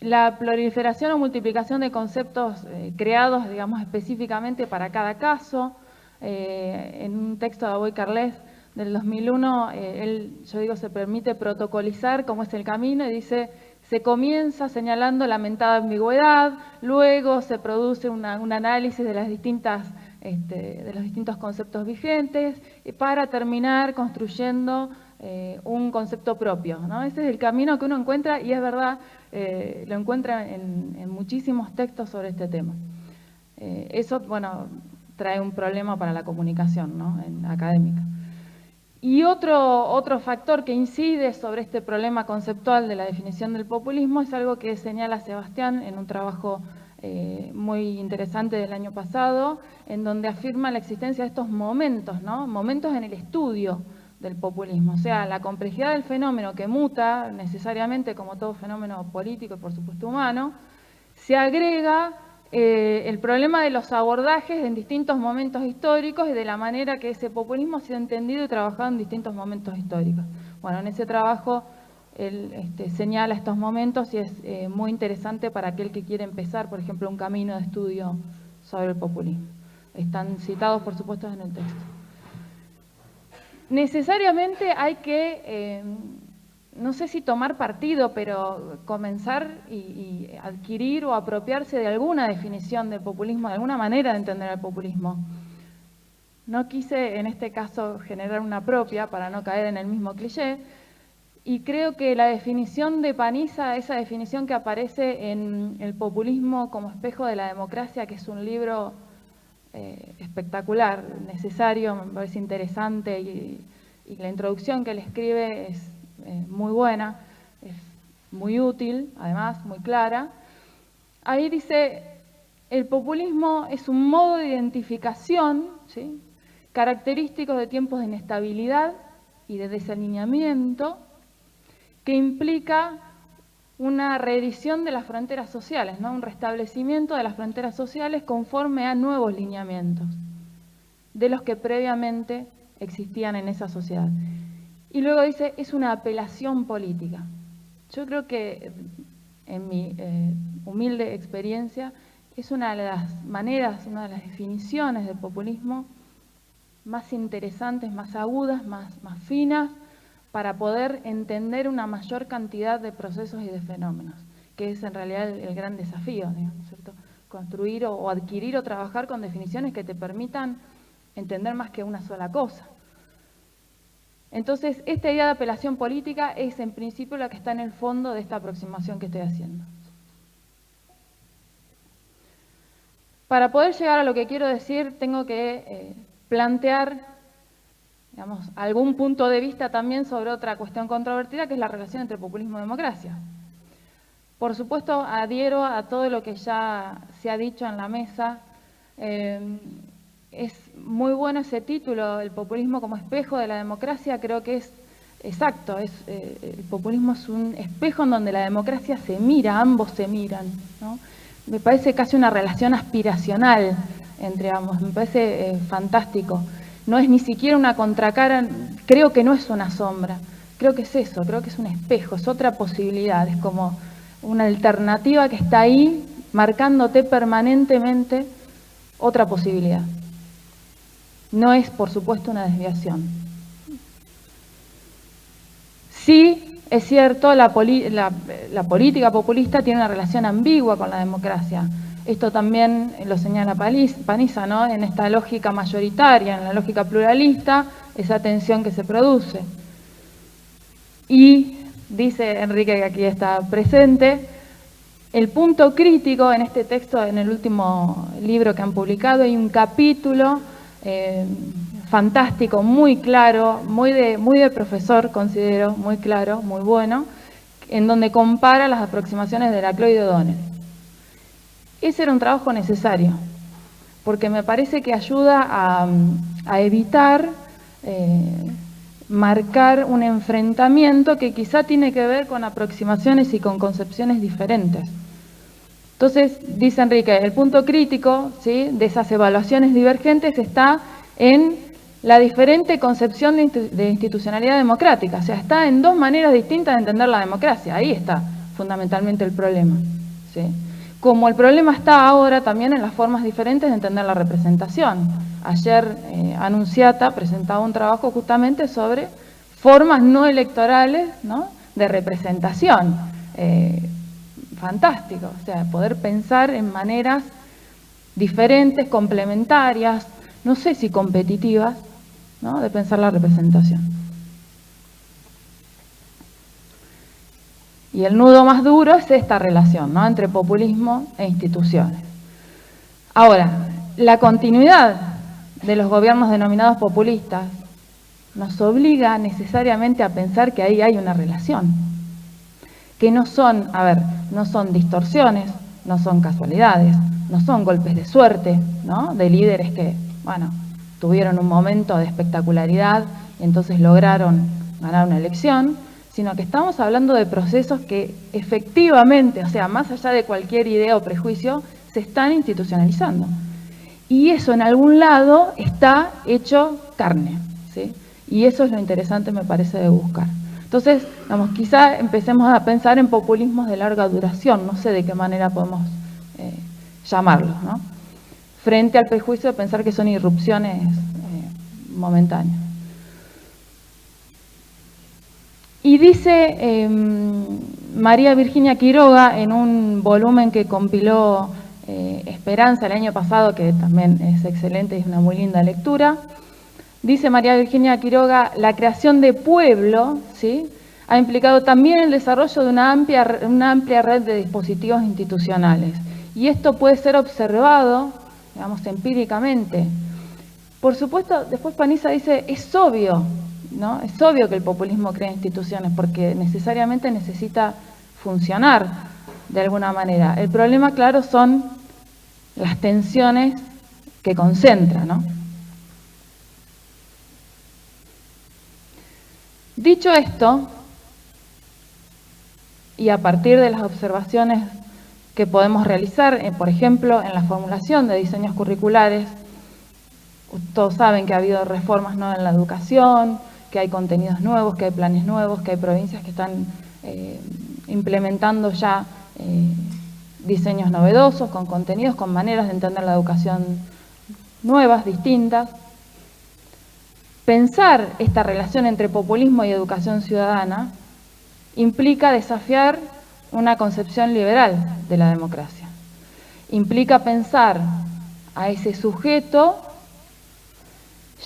La proliferación o multiplicación de conceptos creados, digamos, específicamente para cada caso. En un texto de Aboy Carles del 2001, se permite protocolizar cómo es el camino y dice: se comienza señalando lamentada ambigüedad, luego se produce un análisis de los distintos conceptos vigentes para terminar construyendo un concepto propio, ¿no? Ese es el camino que uno encuentra, y es verdad, lo encuentra en muchísimos textos sobre este tema. Eso, bueno, trae un problema para la comunicación, ¿no?, académica. Y otro factor que incide sobre este problema conceptual de la definición del populismo es algo que señala Sebastián en un trabajo muy interesante del año pasado, en donde afirma la existencia de estos momentos, ¿no?, momentos en el estudio del populismo. O sea, la complejidad del fenómeno, que muta necesariamente como todo fenómeno político y por supuesto humano, se agrega el problema de los abordajes en distintos momentos históricos y de la manera que ese populismo se ha entendido y trabajado en distintos momentos históricos. Bueno, en ese trabajo él señala estos momentos y es muy interesante para aquel que quiere empezar, por ejemplo, un camino de estudio sobre el populismo. Están citados, por supuesto, en el texto. necesariamente hay que, no sé si tomar partido, pero comenzar y adquirir o apropiarse de alguna definición del populismo, de alguna manera de entender el populismo. No quise en este caso generar una propia para no caer en el mismo cliché, y creo que la definición de Panizza, esa definición que aparece en El populismo como espejo de la democracia, que es un libro espectacular, necesario, me parece interesante, y la introducción que él escribe es muy buena, es muy útil, además, muy clara. Ahí dice, el populismo es un modo de identificación, ¿sí?, característico de tiempos de inestabilidad y de desalineamiento, que implica una reedición de las fronteras sociales, ¿no?, un restablecimiento de las fronteras sociales conforme a nuevos lineamientos de los que previamente existían en esa sociedad. Y luego dice, es una apelación política. Yo creo que, en mi humilde experiencia, es una de las maneras, una de las definiciones del populismo más interesantes, más agudas, más finas, para poder entender una mayor cantidad de procesos y de fenómenos, que es en realidad el gran desafío, digamos, ¿cierto? Construir o adquirir o trabajar con definiciones que te permitan entender más que una sola cosa. Entonces, esta idea de apelación política es en principio la que está en el fondo de esta aproximación que estoy haciendo. Para poder llegar a lo que quiero decir, tengo que plantear, digamos, algún punto de vista también sobre otra cuestión controvertida, que es la relación entre populismo y democracia. Por supuesto, adhiero a todo lo que ya se ha dicho en la mesa. Es muy bueno ese título, el populismo como espejo de la democracia. Creo que es exacto, el populismo es un espejo en donde la democracia se mira, ambos se miran, ¿no? Me parece casi una relación aspiracional entre ambos, me parece fantástico. No es ni siquiera una contracara, creo que no es una sombra, creo que es eso, creo que es un espejo, es otra posibilidad, es como una alternativa que está ahí marcándote permanentemente otra posibilidad. No es, por supuesto, una desviación. Sí, es cierto, la política populista tiene una relación ambigua con la democracia. Esto también lo señala Panizza, ¿no?, en esta lógica mayoritaria, en la lógica pluralista, esa tensión que se produce. Y, dice Enrique, que aquí está presente, el punto crítico en este texto, en el último libro que han publicado, hay un capítulo fantástico, muy claro, muy de profesor, considero, muy claro, muy bueno, en donde compara las aproximaciones de Laclau y de O'Donnell. Ese era un trabajo necesario, porque me parece que ayuda a evitar marcar un enfrentamiento que quizá tiene que ver con aproximaciones y con concepciones diferentes. Entonces, dice Enrique, el punto crítico, ¿sí?, de esas evaluaciones divergentes está en la diferente concepción de institucionalidad democrática. O sea, está en dos maneras distintas de entender la democracia. Ahí está fundamentalmente el problema, ¿sí? Como el problema está ahora también en las formas diferentes de entender la representación. Ayer Annunziata presentaba un trabajo justamente sobre formas no electorales, ¿no?, de representación. Fantástico, o sea, poder pensar en maneras diferentes, complementarias, no sé si competitivas, ¿no?, de pensar la representación. Y el nudo más duro es esta relación, ¿no?, entre populismo e instituciones. Ahora, la continuidad de los gobiernos denominados populistas nos obliga necesariamente a pensar que ahí hay una relación, que no son, no son distorsiones, no son casualidades, no son golpes de suerte, ¿no?, de líderes que, bueno, tuvieron un momento de espectacularidad y entonces lograron ganar una elección, sino que estamos hablando de procesos que efectivamente, o sea, más allá de cualquier idea o prejuicio, se están institucionalizando. Y eso en algún lado está hecho carne, ¿sí? Y eso es lo interesante, me parece, de buscar. Entonces, digamos, quizá empecemos a pensar en populismos de larga duración, no sé de qué manera podemos llamarlos, ¿no?, frente al prejuicio de pensar que son irrupciones momentáneas. Y dice María Virginia Quiroga en un volumen que compiló Esperanza el año pasado, que también es excelente y es una muy linda lectura, dice María Virginia Quiroga: la creación de pueblo, ¿sí?, ha implicado también el desarrollo de una amplia red de dispositivos institucionales. Y esto puede ser observado, digamos, empíricamente. Por supuesto, después Panizza dice, es obvio, ¿no? Es obvio que el populismo crea instituciones porque necesariamente necesita funcionar de alguna manera. El problema, claro, son las tensiones que concentra, ¿no? Dicho esto, y a partir de las observaciones que podemos realizar, por ejemplo, en la formulación de diseños curriculares, todos saben que ha habido reformas, ¿no?, en la educación, que hay contenidos nuevos, que hay planes nuevos, que hay provincias que están implementando ya diseños novedosos, con contenidos, con maneras de entender la educación nuevas, distintas. Pensar esta relación entre populismo y educación ciudadana implica desafiar una concepción liberal de la democracia. Implica pensar a ese sujeto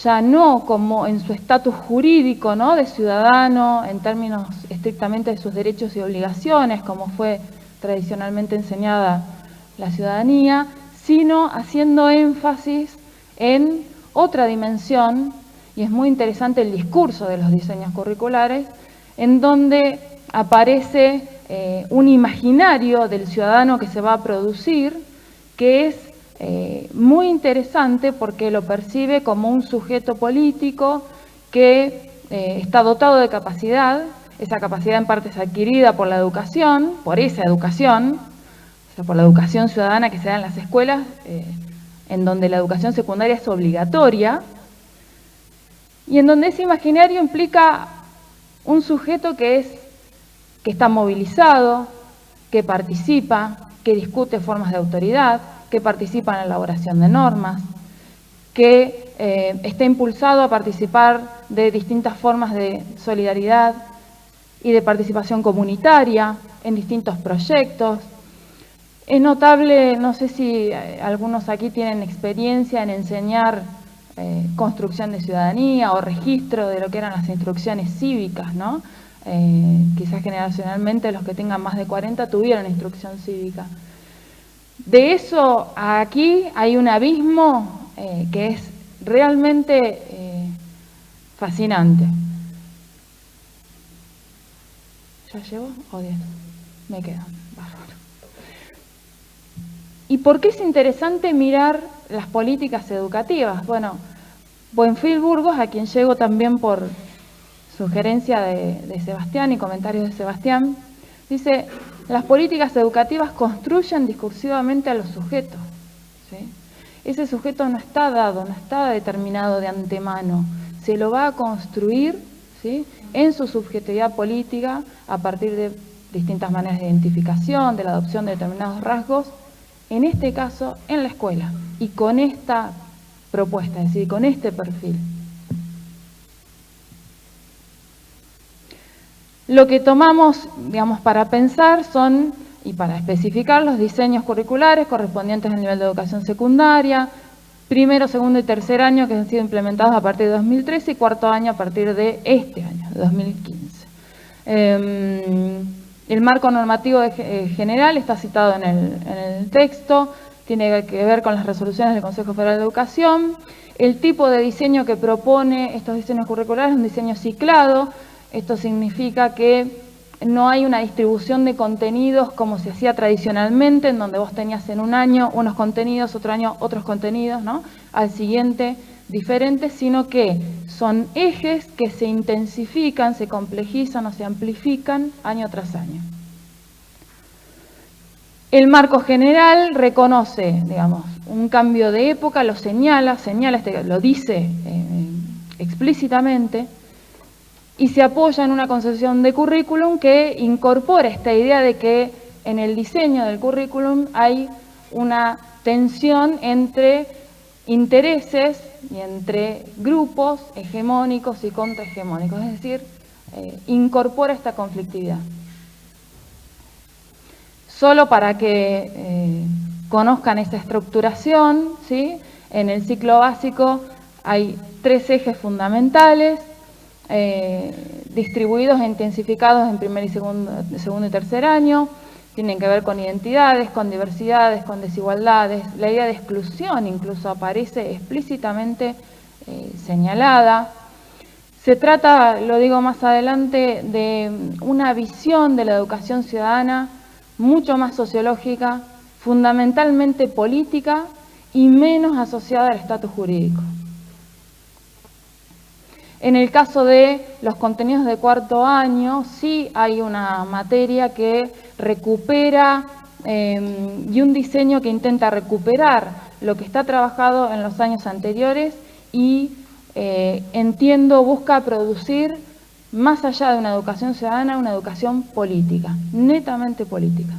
ya no como en su estatus jurídico, ¿no?, de ciudadano, en términos estrictamente de sus derechos y obligaciones, como fue tradicionalmente enseñada la ciudadanía, sino haciendo énfasis en otra dimensión, y es muy interesante el discurso de los diseños curriculares, en donde aparece un imaginario del ciudadano que se va a producir, que es muy interesante porque lo percibe como un sujeto político que está dotado de capacidad. Esa capacidad en parte es adquirida por la educación, por esa educación, o sea, por la educación ciudadana que se da en las escuelas, en donde la educación secundaria es obligatoria, y en donde ese imaginario implica un sujeto que está movilizado, que participa, que discute formas de autoridad, que participa en la elaboración de normas, que está impulsado a participar de distintas formas de solidaridad y de participación comunitaria en distintos proyectos. Es notable, no sé si algunos aquí tienen experiencia en enseñar construcción de ciudadanía o registro de lo que eran las instrucciones cívicas, ¿no? Quizás generacionalmente los que tengan más de 40 tuvieron instrucción cívica. De eso a aquí hay un abismo que es realmente fascinante. ¿Ya llevo? ¿O 10? Me quedan. Bárbaro. ¿Y por qué es interesante mirar las políticas educativas? Bueno, Buenfil Burgos, a quien llego también por sugerencia de Sebastián y comentarios de Sebastián, dice: las políticas educativas construyen discursivamente a los sujetos, ¿sí? Ese sujeto no está dado, no está determinado de antemano, se lo va a construir, ¿sí?, en su subjetividad política a partir de distintas maneras de identificación, de la adopción de determinados rasgos, en este caso en la escuela, y con esta propuesta, es decir, con este perfil. Lo que tomamos, digamos, para pensar son, y para especificar, los diseños curriculares correspondientes al nivel de educación secundaria, primero, segundo y tercer año, que han sido implementados a partir de 2013, y cuarto año a partir de este año, de 2015. El marco normativo general está citado en el texto, tiene que ver con las resoluciones del Consejo Federal de Educación. El tipo de diseño que propone estos diseños curriculares es un diseño ciclado. Esto significa que no hay una distribución de contenidos como se hacía tradicionalmente, en donde vos tenías en un año unos contenidos, otro año otros contenidos, ¿no?, al siguiente diferentes, sino que son ejes que se intensifican, se complejizan o se amplifican año tras año. El marco general reconoce, digamos, un cambio de época, lo señala, lo dice explícitamente, y se apoya en una concepción de currículum que incorpora esta idea de que en el diseño del currículum hay una tensión entre intereses y entre grupos hegemónicos y contrahegemónicos, es decir, incorpora esta conflictividad. Solo para que conozcan esta estructuración, ¿sí? En el ciclo básico hay 3 ejes fundamentales, distribuidos e intensificados en primer y segundo y tercer año. Tienen que ver con identidades, con diversidades, con desigualdades. La idea de exclusión incluso aparece explícitamente señalada. Se trata, lo digo más adelante, de una visión de la educación ciudadana mucho más sociológica, fundamentalmente política y menos asociada al estatus jurídico. En el caso de los contenidos de cuarto año, sí hay una materia que recupera y un diseño que intenta recuperar lo que está trabajado en los años anteriores y entiendo busca producir, más allá de una educación ciudadana, una educación política, netamente política.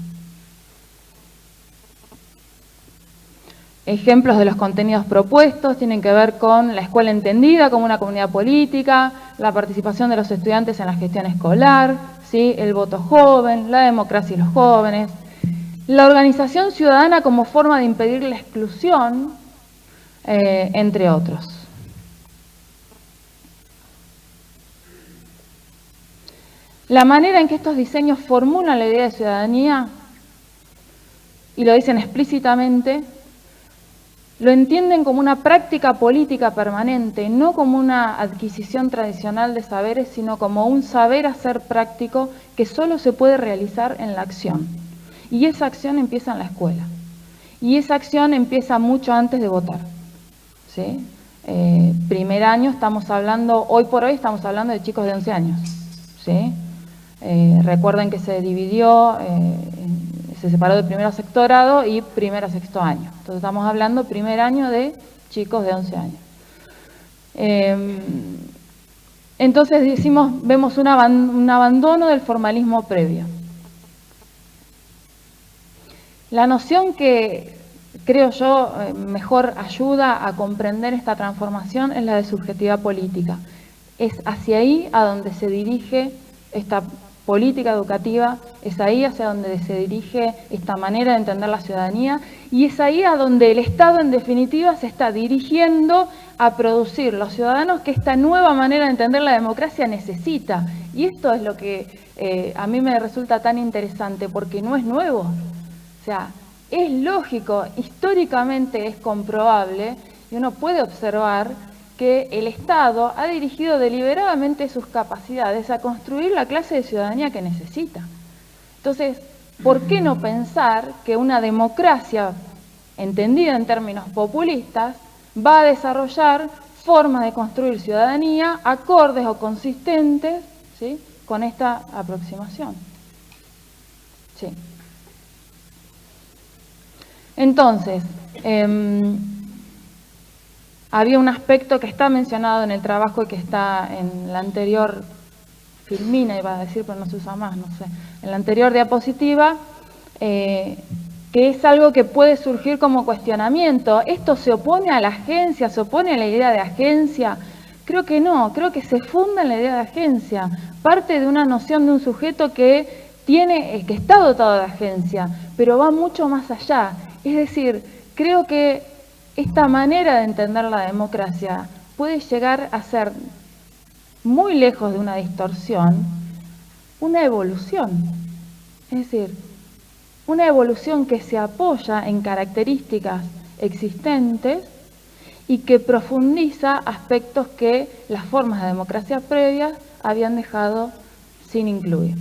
Ejemplos de los contenidos propuestos tienen que ver con la escuela entendida como una comunidad política, la participación de los estudiantes en la gestión escolar, ¿sí? El voto joven, la democracia y los jóvenes, la organización ciudadana como forma de impedir la exclusión, entre otros. La manera en que estos diseños formulan la idea de ciudadanía, y lo dicen explícitamente, lo entienden como una práctica política permanente, no como una adquisición tradicional de saberes, sino como un saber hacer práctico que solo se puede realizar en la acción. Y esa acción empieza en la escuela. Y esa acción empieza mucho antes de votar, ¿sí? Primer año estamos hablando, hoy por hoy estamos hablando de chicos de 11 años, ¿sí? Recuerden que se dividió, se separó de primero a sexto grado y primero a sexto año. Entonces estamos hablando primer año de chicos de 11 años. Entonces vemos un abandono del formalismo previo. La noción que creo yo mejor ayuda a comprender esta transformación es la de subjetividad política. Es hacia ahí a donde se dirige esta política educativa, es ahí hacia donde se dirige esta manera de entender la ciudadanía y es ahí a donde el Estado en definitiva se está dirigiendo a producir los ciudadanos que esta nueva manera de entender la democracia necesita. Y esto es lo que a mí me resulta tan interesante porque no es nuevo. O sea, es lógico, históricamente es comprobable y uno puede observar que el Estado ha dirigido deliberadamente sus capacidades a construir la clase de ciudadanía que necesita. Entonces, ¿por qué no pensar que una democracia, entendida en términos populistas, va a desarrollar formas de construir ciudadanía acordes o consistentes, ¿sí?, con esta aproximación? Sí. Entonces, había un aspecto que está mencionado en el trabajo y que está en la anterior filmina, iba a decir, pero no se usa más, no sé, en la anterior diapositiva, que es algo que puede surgir como cuestionamiento. ¿Esto se opone a la agencia? ¿Se opone a la idea de agencia? Creo que no, creo que se funda en la idea de agencia. Parte de una noción de un sujeto que está dotado de agencia, pero va mucho más allá. Es decir, creo que esta manera de entender la democracia puede llegar a ser, muy lejos de una distorsión, una evolución. Es decir, una evolución que se apoya en características existentes y que profundiza aspectos que las formas de democracia previas habían dejado sin incluir.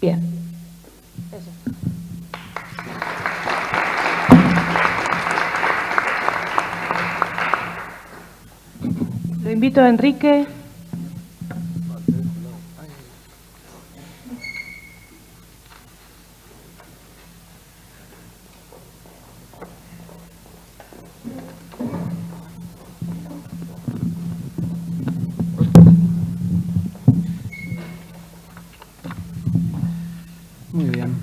Bien. Eso. Lo invito a Enrique. Muy bien.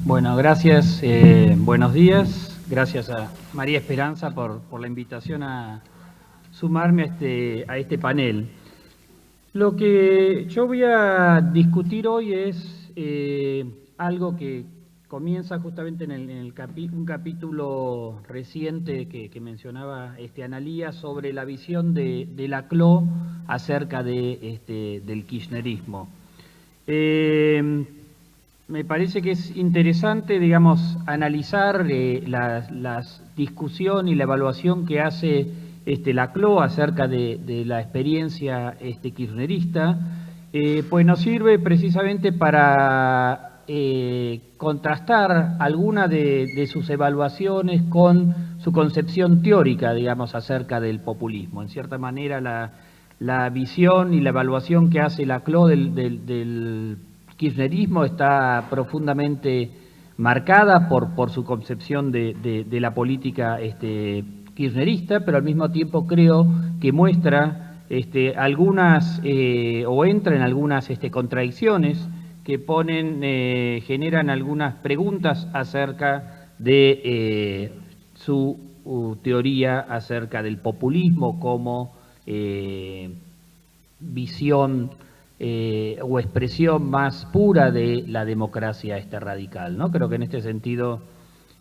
Bueno, gracias. Buenos días. Gracias a María Esperanza por la invitación a sumarme a este panel. Lo que yo voy a discutir hoy es algo que comienza justamente en un capítulo reciente que mencionaba Analía sobre la visión de Laclau acerca del kirchnerismo. Me parece que es interesante, digamos, analizar la discusión y la evaluación que hace Laclau acerca de la experiencia kirchnerista, pues nos sirve precisamente para contrastar alguna de sus evaluaciones con su concepción teórica, digamos, acerca del populismo. En cierta manera, la visión y la evaluación que hace Laclau del kirchnerismo está profundamente marcada por su concepción de la política kirchnerista, pero al mismo tiempo creo que muestra algunas o entra en algunas contradicciones que generan algunas preguntas acerca de su teoría acerca del populismo como visión o expresión más pura de la democracia radical, ¿no? Creo que en este sentido,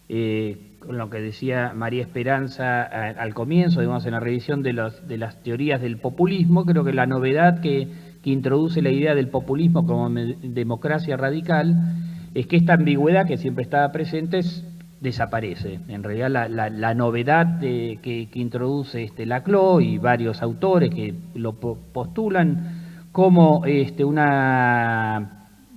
con lo que decía María Esperanza al comienzo, digamos, en la revisión de las teorías del populismo, creo que la novedad que introduce la idea del populismo como democracia radical es que esta ambigüedad que siempre estaba presente desaparece. En realidad la novedad que introduce Laclau y varios autores que lo postulan como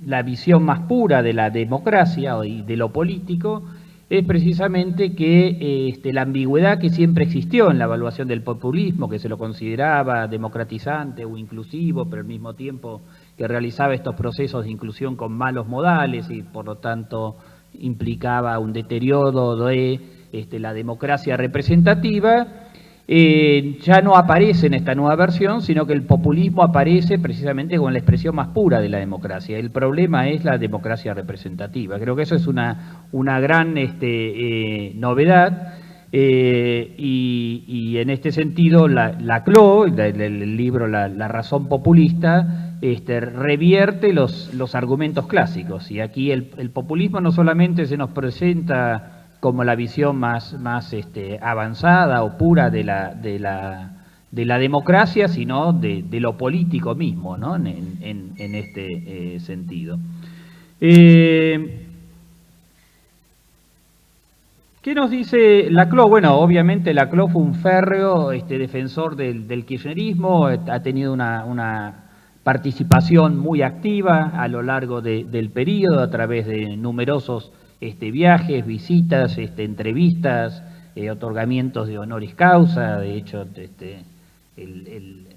la visión más pura de la democracia y de lo político es precisamente que la ambigüedad que siempre existió en la evaluación del populismo, que se lo consideraba democratizante o inclusivo, pero al mismo tiempo que realizaba estos procesos de inclusión con malos modales y por lo tanto implicaba un deterioro de la democracia representativa, ya no aparece en esta nueva versión, sino que el populismo aparece precisamente con la expresión más pura de la democracia. El problema es la democracia representativa. Creo que eso es una gran novedad y en este sentido Laclau, el libro La razón populista, revierte los argumentos clásicos. Y aquí el populismo no solamente se nos presenta como la visión más avanzada o pura de la democracia, sino de lo político mismo, ¿no? en este sentido. ¿Qué nos dice Laclau? Bueno, obviamente Laclau fue un férreo defensor del kirchnerismo, ha tenido una participación muy activa a lo largo del periodo a través de numerosos viajes, visitas, entrevistas, otorgamientos de honoris causa. De hecho,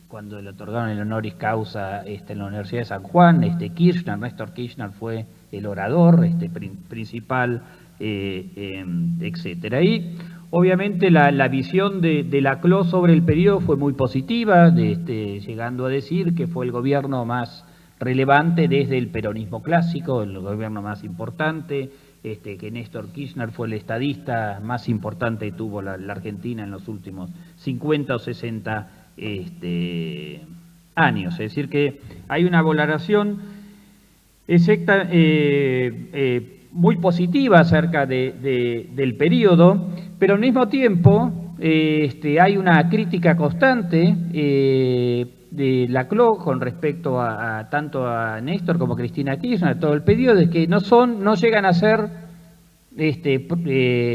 cuando le otorgaron el honoris causa en la Universidad de San Juan, Néstor Kirchner fue el orador principal, etcétera. Y obviamente la visión de Laclau sobre el periodo fue muy positiva, llegando a decir que fue el gobierno más relevante desde el peronismo clásico, el gobierno más importante, que Néstor Kirchner fue el estadista más importante que tuvo la Argentina en los últimos 50 o 60 años. Es decir, que hay una valoración exacta, muy positiva acerca del periodo, pero al mismo tiempo hay una crítica constante de Laclau con respecto tanto a Néstor como a Cristina Kirchner, a todo el periodo, de que no llegan a ser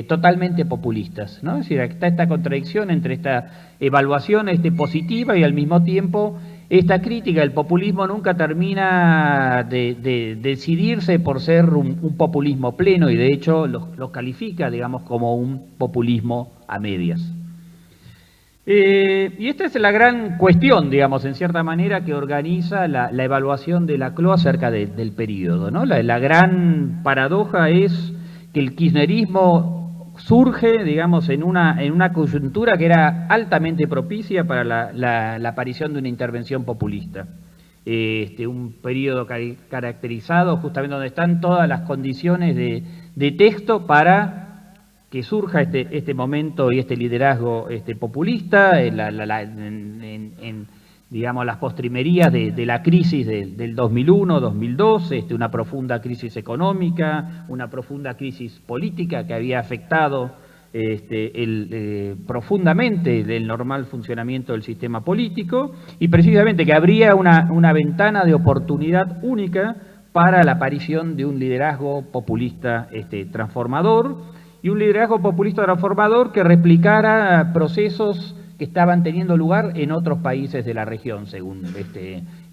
totalmente populistas, ¿no? Es decir, está esta contradicción entre esta evaluación positiva y al mismo tiempo esta crítica. El populismo nunca termina de decidirse por ser un populismo pleno y de hecho los califica, digamos, como un populismo a medias. Y esta es la gran cuestión, digamos, en cierta manera, que organiza la evaluación de Laclau acerca del periodo, ¿no? La gran paradoja es que el kirchnerismo surge, digamos, en una coyuntura que era altamente propicia para la aparición de una intervención populista. Un periodo caracterizado justamente donde están todas las condiciones de texto para que surja este momento y este liderazgo populista, digamos, las postrimerías de la crisis del 2001-2002, una profunda crisis económica, una profunda crisis política que había afectado profundamente el normal funcionamiento del sistema político, y precisamente que habría una ventana de oportunidad única para la aparición de un liderazgo populista transformador, y un liderazgo populista transformador que replicara procesos que estaban teniendo lugar en otros países de la región, según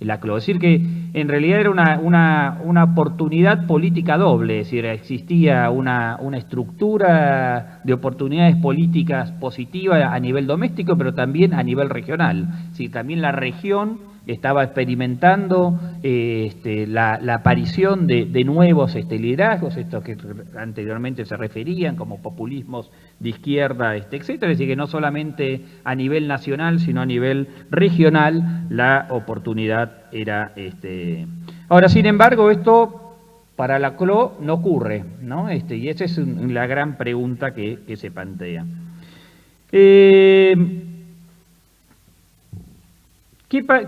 la CLO. Es decir, que en realidad era una oportunidad política doble, es decir, existía una estructura de oportunidades políticas positivas a nivel doméstico, pero también a nivel regional. Es decir, también la región estaba experimentando la aparición de nuevos liderazgos, estos que anteriormente se referían como populismos de izquierda, etcétera. Es decir, que no solamente a nivel nacional, sino a nivel regional, la oportunidad era... Ahora, sin embargo, esto para la CLO no ocurre, ¿no? Y esa es la gran pregunta que se plantea.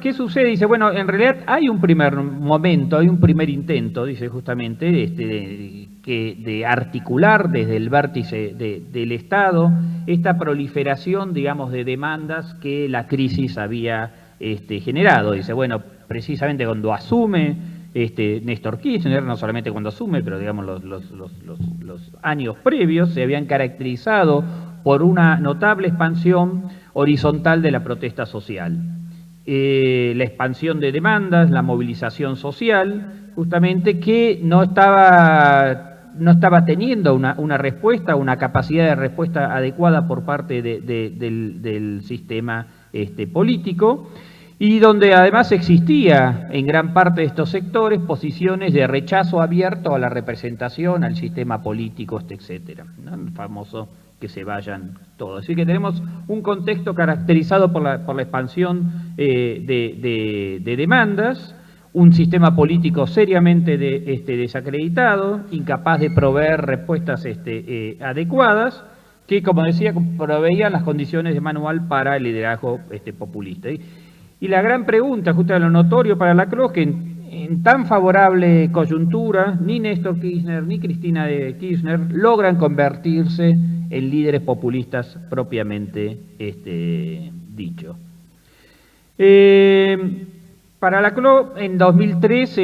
¿Qué sucede? Dice, bueno, en realidad hay un primer momento, hay un primer intento, dice justamente, de articular desde el vértice del Estado esta proliferación, digamos, de demandas que la crisis había generado. Dice, bueno, precisamente cuando asume Néstor Kirchner, no solamente cuando asume, pero digamos los años previos, se habían caracterizado por una notable expansión horizontal de la protesta social. La expansión de demandas, la movilización social, justamente que no estaba teniendo una respuesta, una capacidad de respuesta adecuada por parte del sistema político, y donde además existía en gran parte de estos sectores posiciones de rechazo abierto a la representación, al sistema político, etcétera, ¿no? El famoso que se vayan todos. Así que tenemos un contexto caracterizado por la expansión de demandas, un sistema político seriamente desacreditado, incapaz de proveer respuestas adecuadas, que, como decía, proveían las condiciones de manual para el liderazgo populista. Y la gran pregunta, justo lo notorio para la CLO, que en tan favorable coyuntura, ni Néstor Kirchner ni Cristina Kirchner logran convertirse en líderes populistas propiamente dicho. Para la CLO, en 2003,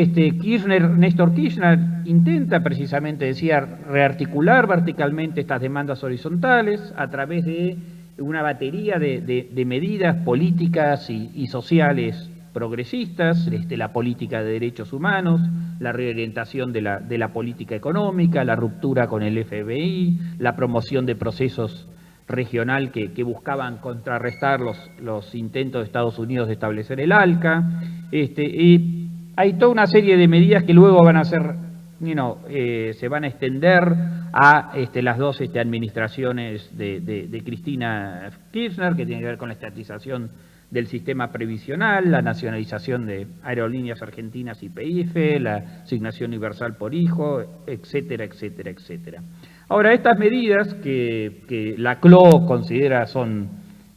Néstor Kirchner intenta precisamente, decía, rearticular verticalmente estas demandas horizontales a través de una batería de medidas políticas y sociales progresistas, la política de derechos humanos, la reorientación de la política económica, la ruptura con el FBI, la promoción de procesos regional que buscaban contrarrestar los intentos de Estados Unidos de establecer el ALCA. Y hay toda una serie de medidas que luego van a ser, se van a extender a las dos administraciones de Cristina Kirchner, que tiene que ver con la estatización del sistema previsional, la nacionalización de Aerolíneas Argentinas y YPF, la asignación universal por hijo, etcétera, etcétera, etcétera. Ahora, estas medidas que la CLO considera son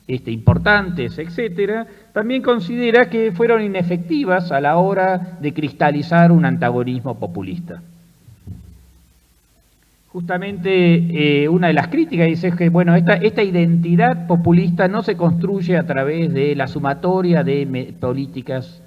importantes, etcétera, también considera que fueron inefectivas a la hora de cristalizar un antagonismo populista. Justamente una de las críticas dice que, bueno, esta identidad populista no se construye a través de la sumatoria de políticas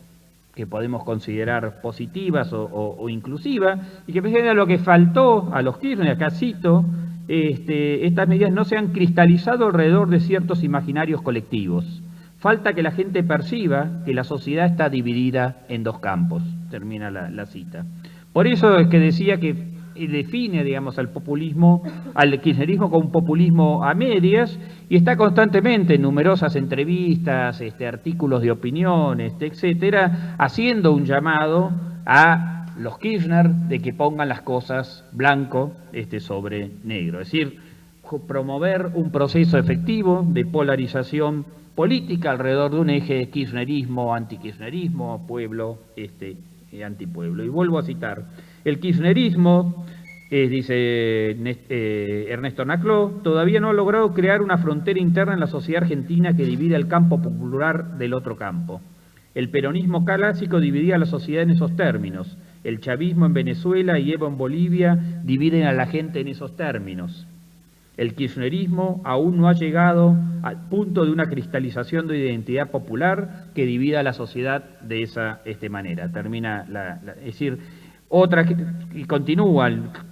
que podemos considerar positivas o inclusivas, y que precisamente lo que faltó a los Kirchner, acá cito, estas medidas no se han cristalizado alrededor de ciertos imaginarios colectivos. Falta que la gente perciba que la sociedad está dividida en dos campos. Termina la cita. Por eso es que decía que define, digamos, al kirchnerismo como un populismo a medias, y está constantemente en numerosas entrevistas, artículos de opinión, etcétera, haciendo un llamado a los Kirchner de que pongan las cosas blanco sobre negro. Es decir, promover un proceso efectivo de polarización política alrededor de un eje kirchnerismo, antikirchnerismo, pueblo, antipueblo. Y vuelvo a citar, el kirchnerismo Dice Ernesto Nacló, todavía no ha logrado crear una frontera interna en la sociedad argentina que divida el campo popular del otro campo. El peronismo clásico dividía a la sociedad en esos términos. El chavismo en Venezuela y Evo en Bolivia dividen a la gente en esos términos. El kirchnerismo aún no ha llegado al punto de una cristalización de identidad popular que divida a la sociedad de esa manera. Termina es decir, y continúa,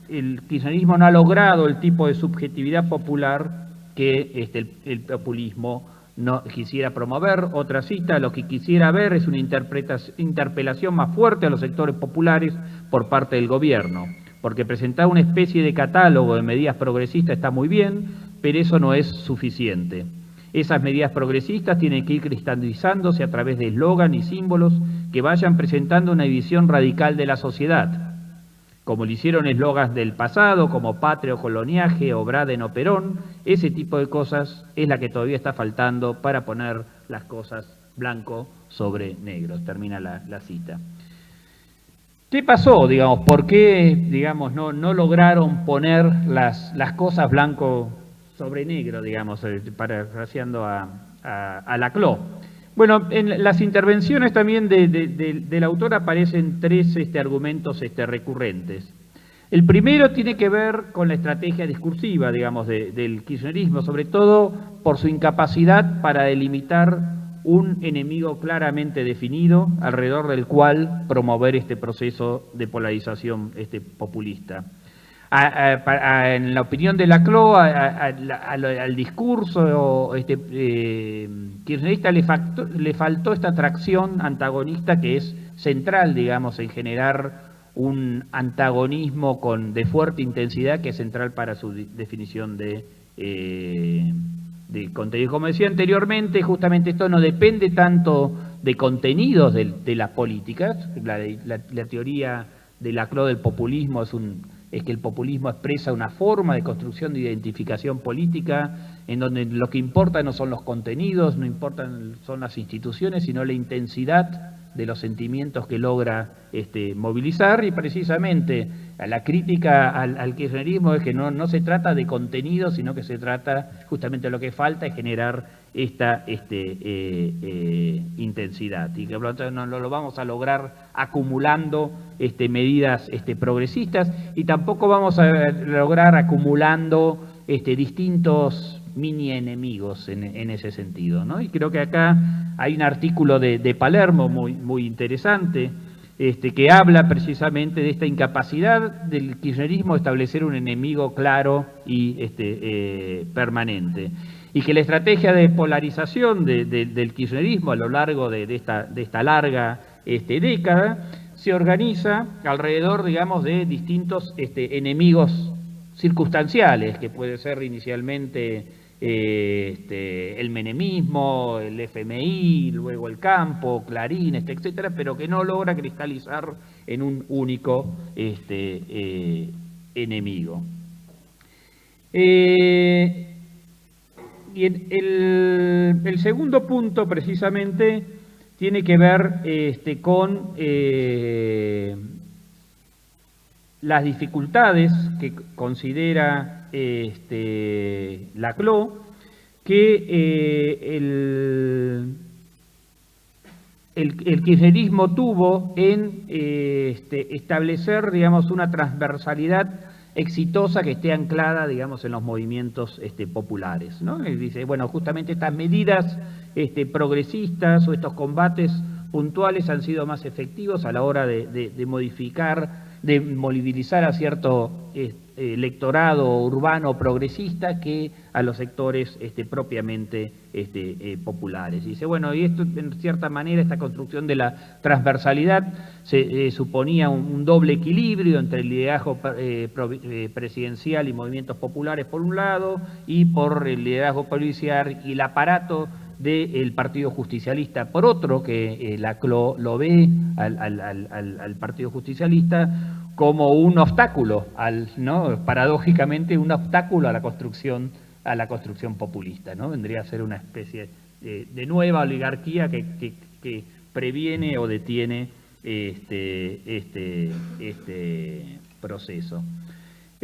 el kirchnerismo no ha logrado el tipo de subjetividad popular que el populismo no quisiera promover. Otra cita, lo que quisiera ver es una interpelación más fuerte a los sectores populares por parte del gobierno, porque presentar una especie de catálogo de medidas progresistas está muy bien, pero eso no es suficiente. Esas medidas progresistas tienen que ir cristalizándose a través de eslogan y símbolos que vayan presentando una visión radical de la sociedad, como lo hicieron eslogans del pasado, como patria o coloniaje, o Braden o Perón. Ese tipo de cosas es la que todavía está faltando para poner las cosas blanco sobre negro. Termina la cita. ¿Qué pasó, digamos? ¿Por qué, digamos, no lograron poner las cosas blanco sobre negro, digamos, parafraseando a Laclau? Bueno, en las intervenciones también del autor aparecen tres argumentos recurrentes. El primero tiene que ver con la estrategia discursiva, digamos, del kirchnerismo, sobre todo por su incapacidad para delimitar un enemigo claramente definido alrededor del cual promover este proceso de polarización populista. En la opinión de Laclau, al discurso kirchnerista le faltó esta atracción antagonista que es central, digamos, en generar un antagonismo de fuerte intensidad que es central para su definición de contenido. Como decía anteriormente, justamente esto no depende tanto de contenidos de las políticas. La teoría de Laclau del populismo es que el populismo expresa una forma de construcción de identificación política en donde lo que importa no son los contenidos, no importan son las instituciones, sino la intensidad de los sentimientos que logra movilizar. Y precisamente la crítica al kirchnerismo es que no se trata de contenido, sino que se trata justamente lo que falta es generar esta intensidad, y que por lo tanto no lo vamos a lograr acumulando medidas progresistas, y tampoco vamos a lograr acumulando distintos mini enemigos en ese sentido, ¿no? Y creo que acá hay un artículo de Palermo muy interesante, que habla precisamente de esta incapacidad del kirchnerismo de establecer un enemigo claro y permanente, y que la estrategia de polarización del kirchnerismo a lo largo de esta larga década se organiza alrededor, digamos, de distintos enemigos circunstanciales, que puede ser inicialmente el menemismo, el FMI, luego el campo, Clarín, etcétera, pero que no logra cristalizar en un único enemigo. Y el segundo punto precisamente tiene que ver con las dificultades que considera Laclau, que el kirchnerismo tuvo en establecer, digamos, una transversalidad exitosa que esté anclada, digamos, en los movimientos populares, ¿no? Y dice, bueno, justamente estas medidas progresistas o estos combates puntuales han sido más efectivos a la hora de modificar, de movilizar a cierto electorado urbano progresista que a los sectores propiamente populares. Y dice, bueno, y esto en cierta manera, esta construcción de la transversalidad suponía un doble equilibrio entre el liderazgo presidencial y movimientos populares por un lado, y por el liderazgo policial y el aparato del Partido Justicialista por otro, que Laclau lo ve al Partido Justicialista como un obstáculo, ¿no? Paradójicamente un obstáculo a la construcción populista, ¿no? Vendría a ser una especie de nueva oligarquía que previene o detiene este proceso.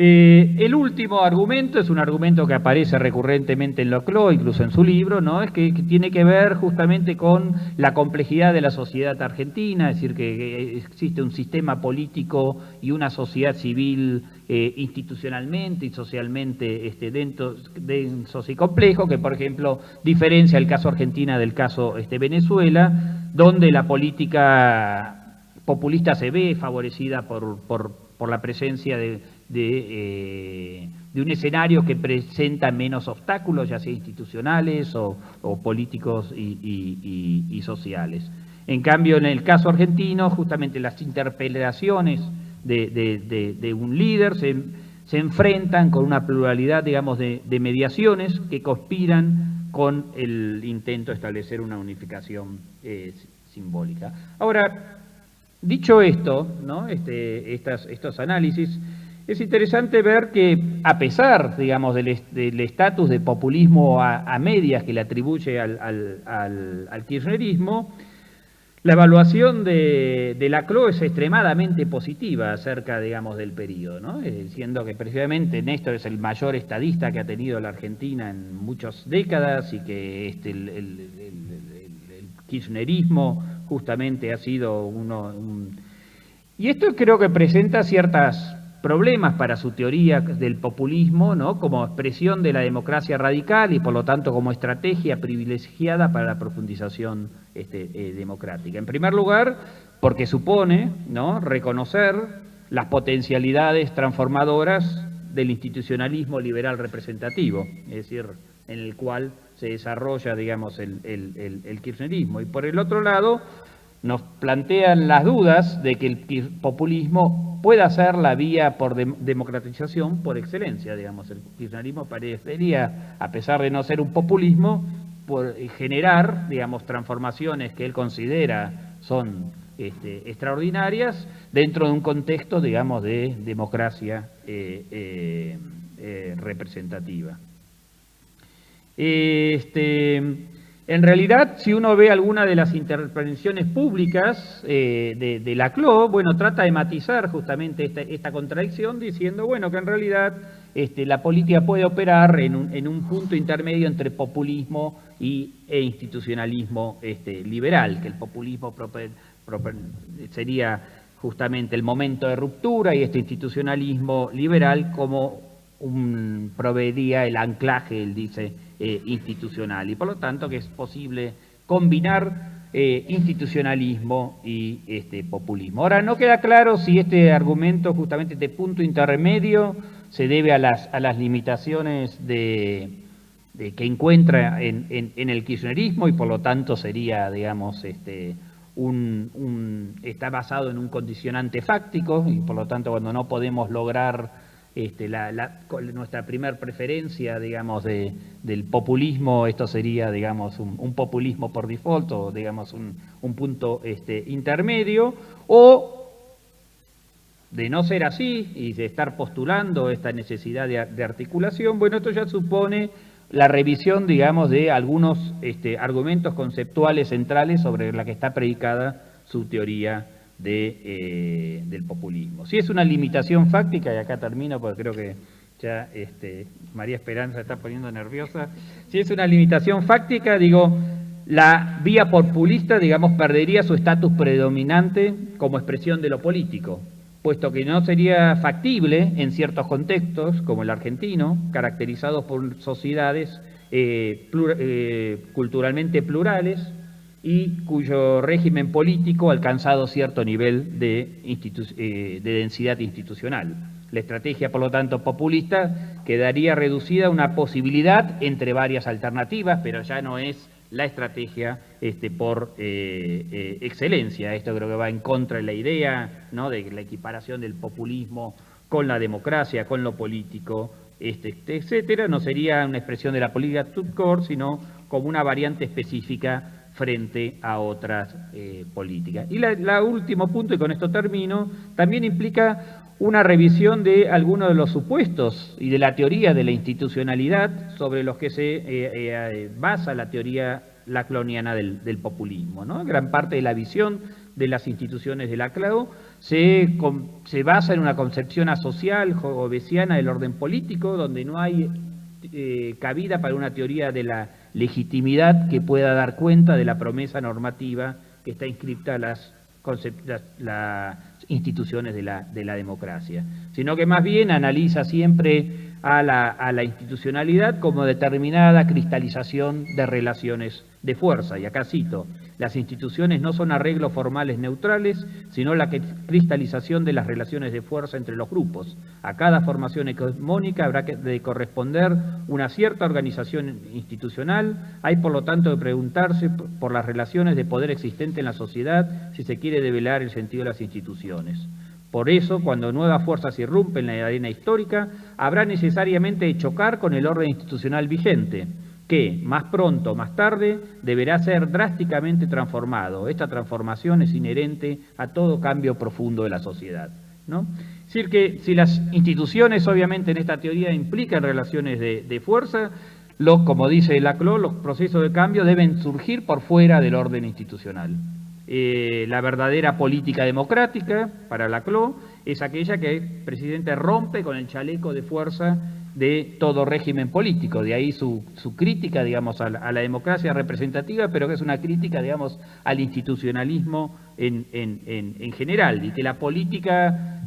El último argumento es un argumento que aparece recurrentemente en Laclau, incluso en su libro, ¿no? Es que tiene que ver justamente con la complejidad de la sociedad argentina, es decir, que existe un sistema político y una sociedad civil institucionalmente y socialmente densos y complejos, que por ejemplo diferencia el caso Argentina del caso Venezuela, donde la política populista se ve favorecida por la presencia de un escenario que presenta menos obstáculos, ya sea institucionales o políticos y sociales. En cambio, en el caso argentino, justamente las interpelaciones de un líder se enfrentan con una pluralidad, digamos, de mediaciones que conspiran con el intento de establecer una unificación simbólica. Ahora, dicho esto, ¿no? Estos análisis, es interesante ver que a pesar, digamos, del estatus de populismo a medias que le atribuye al kirchnerismo, la evaluación de Laclau es extremadamente positiva acerca, digamos, del periodo, ¿no? Diciendo que precisamente Néstor es el mayor estadista que ha tenido la Argentina en muchas décadas y que el kirchnerismo justamente ha sido y esto creo que presenta ciertos problemas para su teoría del populismo, ¿no? Como expresión de la democracia radical y por lo tanto como estrategia privilegiada para la profundización democrática. En primer lugar, porque supone, ¿no?, reconocer las potencialidades transformadoras del institucionalismo liberal representativo, es decir, en el cual se desarrolla, digamos, el kirchnerismo. Y por el otro lado, nos plantean las dudas de que el populismo pueda ser la vía por democratización por excelencia, digamos. El kirchnerismo parecería, a pesar de no ser un populismo, por generar, digamos, transformaciones que él considera son extraordinarias dentro de un contexto, digamos, de democracia representativa. En realidad, si uno ve alguna de las intervenciones públicas de Laclau, bueno, trata de matizar justamente esta contradicción diciendo, bueno, que en realidad la política puede operar en un punto intermedio entre populismo e institucionalismo liberal, que el populismo sería justamente el momento de ruptura y este institucionalismo liberal como proveería el anclaje, él dice, institucional, y por lo tanto que es posible combinar institucionalismo y populismo. Ahora, no queda claro si este argumento, justamente este punto intermedio, se debe a las limitaciones que encuentra en el kirchnerismo y por lo tanto sería, digamos, está basado en un condicionante fáctico y por lo tanto cuando no podemos lograr nuestra primer preferencia, digamos, del populismo, esto sería, digamos, un populismo por default o, digamos, un punto intermedio, o de no ser así y de estar postulando esta necesidad de articulación, bueno, esto ya supone la revisión, digamos, de algunos argumentos conceptuales centrales sobre la que está predicada su teoría del populismo. Si es una limitación fáctica, y acá termino porque creo que ya María Esperanza se está poniendo nerviosa, si es una limitación fáctica, digo, la vía populista, digamos, perdería su estatus predominante como expresión de lo político, puesto que no sería factible en ciertos contextos, como el argentino, caracterizados por sociedades culturalmente plurales, y cuyo régimen político ha alcanzado cierto nivel de densidad institucional. La estrategia, por lo tanto, populista quedaría reducida a una posibilidad entre varias alternativas, pero ya no es la estrategia por excelencia. Esto creo que va en contra de la idea, ¿no?, de la equiparación del populismo con la democracia, con lo político, etcétera. No sería una expresión de la política tout court, sino como una variante específica frente a otras políticas. Y la último punto, y con esto termino, también implica una revisión de algunos de los supuestos y de la teoría de la institucionalidad sobre los que se basa la teoría lacloniana del populismo, ¿no? Gran parte de la visión de las instituciones de Laclau se basa en una concepción asocial, hobbesiana del orden político, donde no hay cabida para una teoría de la legitimidad que pueda dar cuenta de la promesa normativa que está inscripta en las instituciones de la democracia, sino que más bien analiza siempre a la institucionalidad como determinada cristalización de relaciones de fuerza. Y acá cito: las instituciones no son arreglos formales neutrales, sino la cristalización de las relaciones de fuerza entre los grupos. A cada formación hegemónica habrá de corresponder una cierta organización institucional. Hay, por lo tanto, de preguntarse por las relaciones de poder existentes en la sociedad si se quiere develar el sentido de las instituciones. Por eso, cuando nuevas fuerzas irrumpen en la arena histórica, habrá necesariamente de chocar con el orden institucional vigente, que, más pronto o más tarde, deberá ser drásticamente transformado. Esta transformación es inherente a todo cambio profundo de la sociedad, ¿no? Es decir, que si las instituciones, obviamente, en esta teoría implican relaciones de fuerza, como dice Laclau, los procesos de cambio deben surgir por fuera del orden institucional. La verdadera política democrática, para Laclau, es aquella que el presidente rompe con el chaleco de fuerza de todo régimen político. De ahí su crítica, digamos, a la democracia representativa, pero que es una crítica, digamos, al institucionalismo en general, y que la política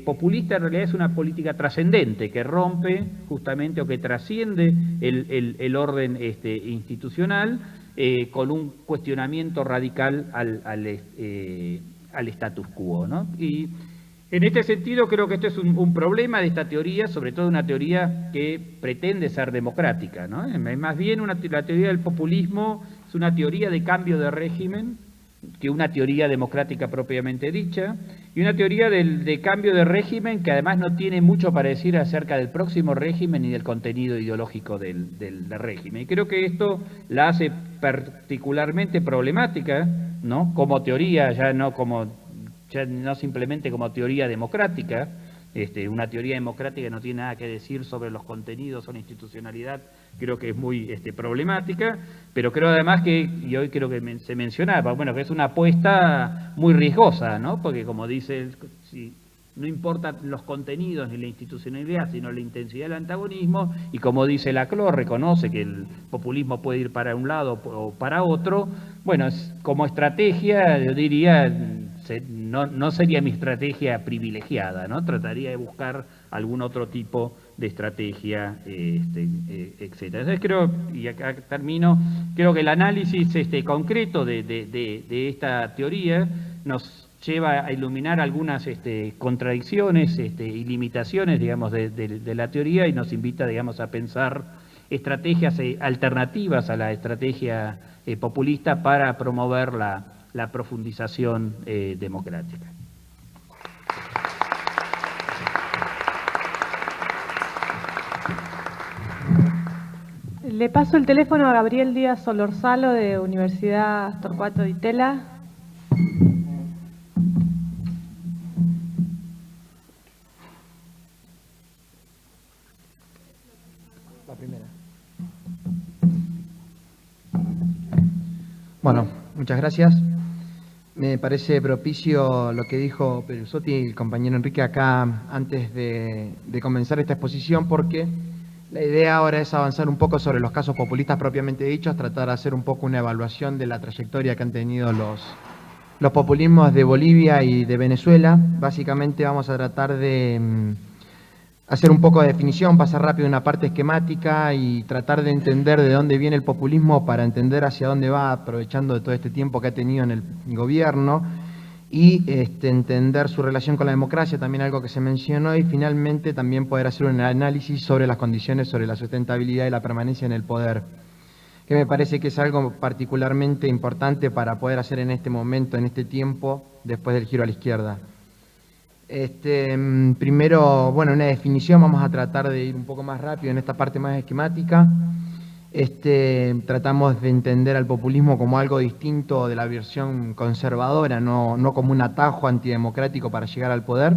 populista en realidad es una política trascendente, que rompe justamente o que trasciende el orden institucional, con un cuestionamiento radical al status quo, ¿no? Y en este sentido creo que esto es un problema de esta teoría, sobre todo una teoría que pretende ser democrática, ¿no? Más bien la teoría del populismo es una teoría de cambio de régimen que una teoría democrática propiamente dicha, y una teoría de cambio de régimen que además no tiene mucho para decir acerca del próximo régimen ni del contenido ideológico del régimen. Y creo que esto la hace particularmente problemática, ¿no? Como teoría, ya no simplemente como teoría democrática. Una teoría democrática no tiene nada que decir sobre los contenidos o la institucionalidad, creo que es muy problemática, pero creo además que, y hoy creo que se mencionaba, bueno, que es una apuesta muy riesgosa, ¿no? Porque como dice, no importan los contenidos ni la institucionalidad, sino la intensidad del antagonismo, y como dice Laclau, reconoce que el populismo puede ir para un lado o para otro. Bueno, como estrategia, yo diría, no sería mi estrategia privilegiada, ¿no? Trataría de buscar algún otro tipo de estrategia, etcétera. Entonces creo, y acá termino, creo que el análisis concreto de esta teoría nos lleva a iluminar algunas contradicciones y limitaciones, digamos, de la teoría, y nos invita, digamos, a pensar estrategias alternativas a la estrategia populista para promover la profundización democrática. Le paso el teléfono a Gabriel Díaz Solorzalo de Universidad Torcuato Di Tella. La primera. Bueno, muchas gracias. Me parece propicio lo que dijo Perusotti y el compañero Enrique acá antes de comenzar esta exposición, porque la idea ahora es avanzar un poco sobre los casos populistas propiamente dichos, tratar de hacer un poco una evaluación de la trayectoria que han tenido los populismos de Bolivia y de Venezuela. Básicamente vamos a tratar de hacer un poco de definición, pasar rápido una parte esquemática y tratar de entender de dónde viene el populismo para entender hacia dónde va, aprovechando de todo este tiempo que ha tenido en el gobierno, y entender su relación con la democracia, también algo que se mencionó, y finalmente también poder hacer un análisis sobre las condiciones, sobre la sustentabilidad y la permanencia en el poder, que me parece que es algo particularmente importante para poder hacer en este momento, en este tiempo, después del giro a la izquierda. Primero, bueno, una definición, vamos a tratar de ir un poco más rápido en esta parte más esquemática. Tratamos de entender al populismo como algo distinto de la versión conservadora, no como un atajo antidemocrático para llegar al poder,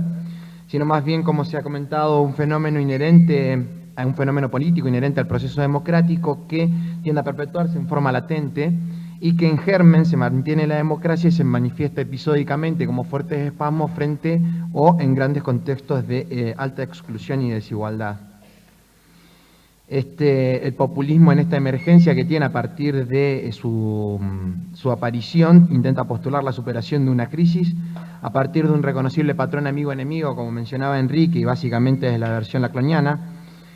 sino más bien, como se ha comentado, un fenómeno inherente a un fenómeno político inherente al proceso democrático que tiende a perpetuarse en forma latente y que en germen se mantiene la democracia y se manifiesta episódicamente como fuertes espasmos frente o en grandes contextos de alta exclusión y desigualdad. El populismo en esta emergencia que tiene a partir de su aparición intenta postular la superación de una crisis a partir de un reconocible patrón amigo-enemigo, como mencionaba Enrique, y básicamente es la versión lacloniana,